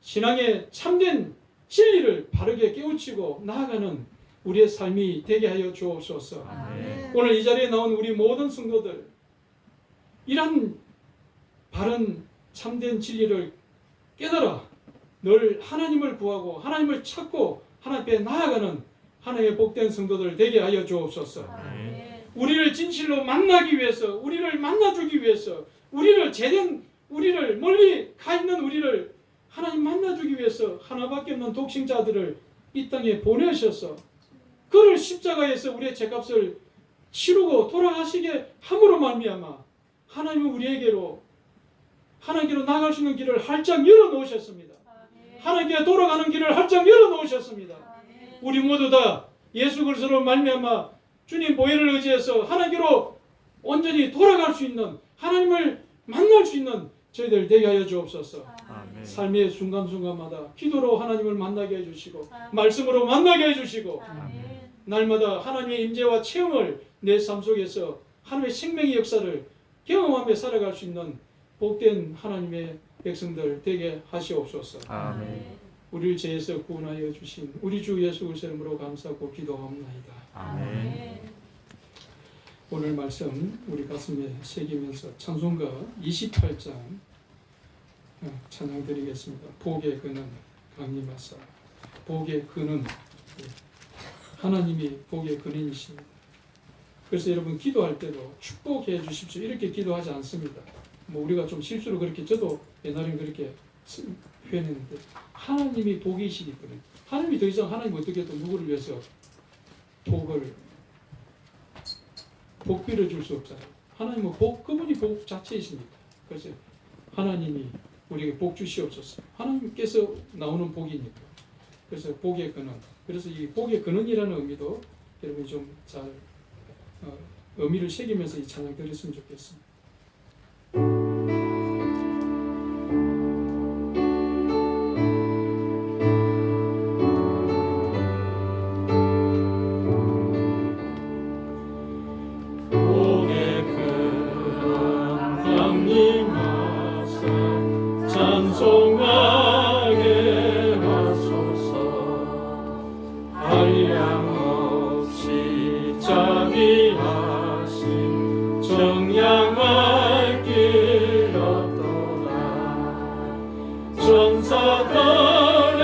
신앙의 참된 진리를 바르게 깨우치고 나아가는 우리의 삶이 되게 하여 주옵소서. 오늘 이 자리에 나온 우리 모든 성도들, 이런 바른 참된 진리를 깨달아 늘 하나님을 구하고 하나님을 찾고 하나님 앞에 나아가는 하나님의 복된 성도들 되게 하여 주옵소서. 우리를 진실로 만나기 위해서, 우리를 만나주기 위해서, 우리를 제된, 우리를 멀리 가 있는 우리를 하나님 만나주기 위해서 하나밖에 없는 독생자들을 이 땅에 보내셔서 그를 십자가에서 우리의 죄값을 치르고 돌아가시게 함으로 말미암아 하나님은 우리에게로 하나님께로 나갈 수 있는 길을 활짝 열어놓으셨습니다. 하나님께 돌아가는 길을 활짝 열어놓으셨습니다. 우리 모두 다 예수 그리스도로 말미암아 주님 보혈을 의지해서 하나님께로 온전히 돌아갈 수 있는, 하나님을 만날 수 있는 저희들 되게 하여 주옵소서. 아멘. 삶의 순간순간마다 기도로 하나님을 만나게 해주시고 말씀으로 만나게 해주시고 날마다 하나님의 임재와 체험을 내 삶 속에서 하나님의 생명의 역사를 경험하며 살아갈 수 있는 복된 하나님의 백성들 되게 하시옵소서. 아멘. 우리를 죄에서 구원하여 주신 우리 주 예수 그리스도의 이름으로 감사하고 기도합나이다. 아멘. 오늘 말씀 우리 가슴에 새기면서 찬송가 28장 찬양 드리겠습니다. 복의 근은 강림하사. 복의 근은 하나님이 복의 근원이십니다. 그래서 여러분 기도할 때도 축복해 주십시오 이렇게 기도하지 않습니다. 뭐 우리가 좀 실수로 그렇게, 저도 옛날엔 그렇게 표현했는데, 하나님이 복이시기 때문에 하나님이 더 이상 하나님 어떻게 또 누구를 위해서 복비를 줄 수 없잖아요. 하나님은 그분이 복 자체이십니다. 그래서 하나님이 우리에게 복 주시옵소서. 하나님께서 나오는 복이니까. 그래서 복의 근원. 그래서 이 복의 근원이라는 의미도 여러분이 좀 잘 의미를 새기면서 이 찬양 드렸으면 좋겠습니다. 찬송하게 하소서. 한량없이 자비하신 정량할 길 없도다. 전사들의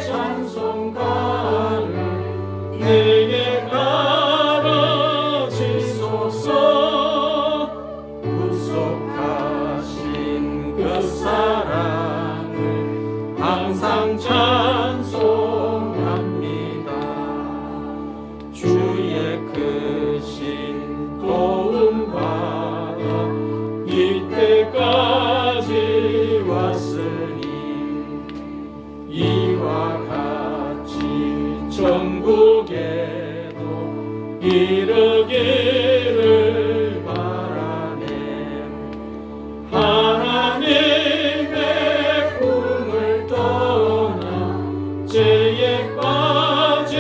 찬송가를 내게 가르치소서. 구속하신 그 사랑을 항상 찬송합니다. 주의 크신 도움 받아 이때까지 왔으니 이와 같이 천국에도 이르기를 바라네. 하나님의 꿈을 떠나 죄에 빠진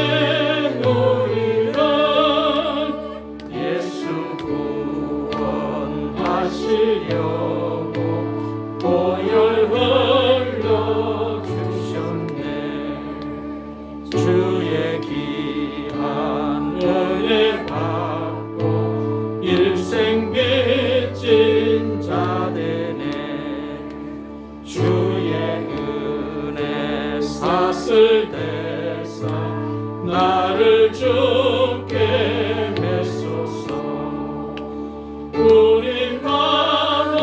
우리를 예수 구원하시려고 보혈 흘려주셨네. 주의 귀한 은혜 받고 일생 빚진 자 되네. 주의 은혜 샀을 대사 나를 주께 메소서. 우리만은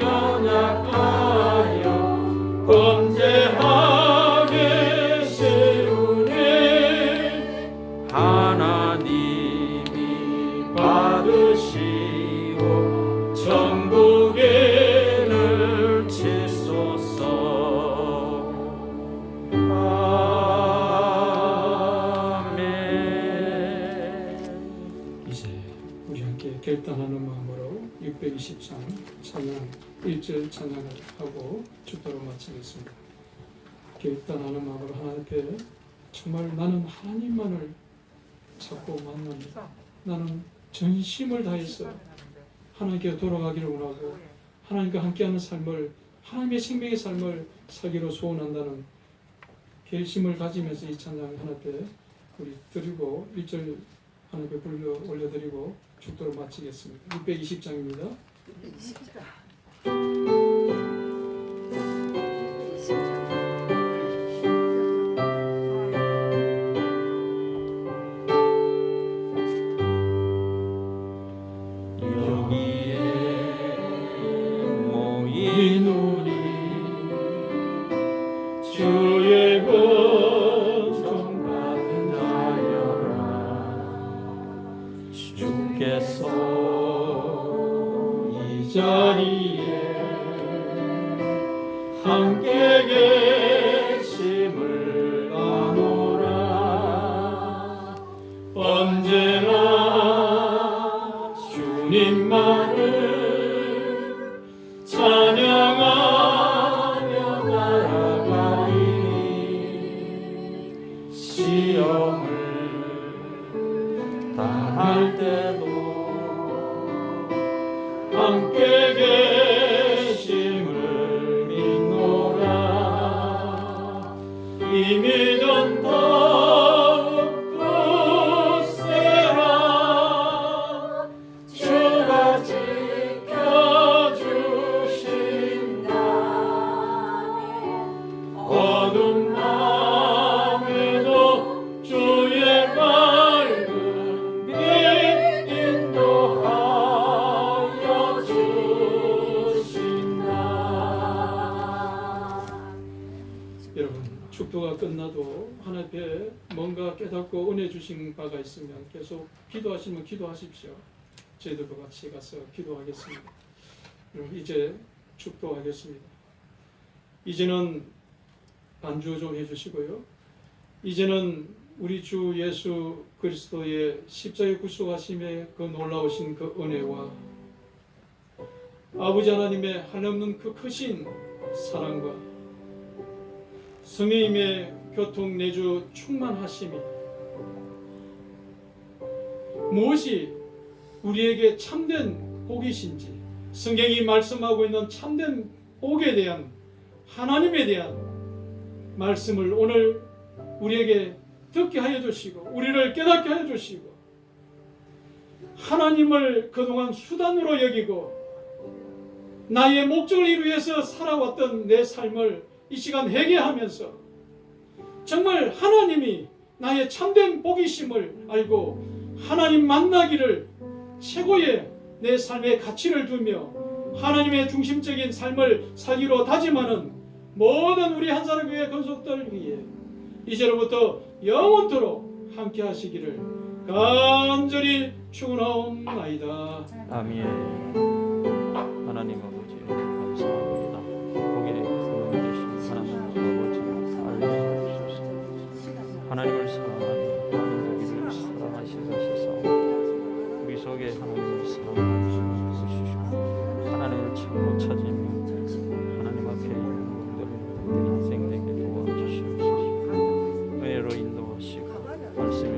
연약하여 범죄하기 쉬우니 하나님이 받으시고 천국인을 치소서. 아멘. 이제 우리 함께 결단하는 마음으로 620장 찬양 1절 찬양을 하고 축도로 마치겠습니다. 결단하는 마음으로 하나님 앞에 정말 나는 하나님만을 찾고 만납니다. 나는 전심을 다해서 하나님께 돌아가기를 원하고 하나님과 함께하는 삶을, 하나님의 생명의 삶을 살기로 소원한다는 결심을 가지면서 이 찬양 하나님께 우리 드리고 1절 하나님께 불러 올려드리고 축도로 마치겠습니다. 620장입니다. 여기에 이 모인 우리 주의 구속받은 자여 함께 계심을 아노라. 언제나 주님만을 찬양하며 나아가리. 시험을 당할 때도 함께 계심을 믿노라. 이 믿음 더욱 굳세라. 주가 지켜주신다. 어둠 밤에도 주의 밝은 빛 인도하여 주신다. 여러분, 축도가 끝나도 하나님 앞에 뭔가 깨닫고 은혜 주신 바가 있으면 계속 기도하시면 기도하십시오. 저희들도 같이 가서 기도하겠습니다. 여러분, 이제 축도하겠습니다. 이제는 반주 좀 해주시고요. 이제는 우리 주 예수 그리스도의 십자가의 구속하심의 그 놀라우신 그 은혜와 아버지 하나님의 한없는 그 크신 사랑과 성령님의 교통 내주 충만하심이 무엇이 우리에게 참된 복이신지, 성경이 말씀하고 있는 참된 복에 대한, 하나님에 대한 말씀을 오늘 우리에게 듣게 하여 주시고 우리를 깨닫게 하여 주시고, 하나님을 그동안 수단으로 여기고 나의 목적을 이루기 위해서 살아왔던 내 삶을 이 시간 회개하면서 정말 하나님이 나의 참된 복이심을 알고 하나님 만나기를 최고의 내 삶의 가치를 두며 하나님의 중심적인 삶을 살기로 다짐하는 모든 우리 한 사람 교회 건속들 위해 이제로부터 영원토록 함께 하시기를 간절히 축원하옵나이다. 아멘. 하나님 아버지 감사합니다. 거기에 구원 되신 하나님 아버지 알려주소서. 하나님을 사랑하니 많은 우리를 사랑하시사오니 우리 속에 하나님을 사랑하시고 하나님을 찾고 찾으며 하나님 앞에 있는 인생 되게 도와주시옵소서. 은혜로 인도하시고 말씀에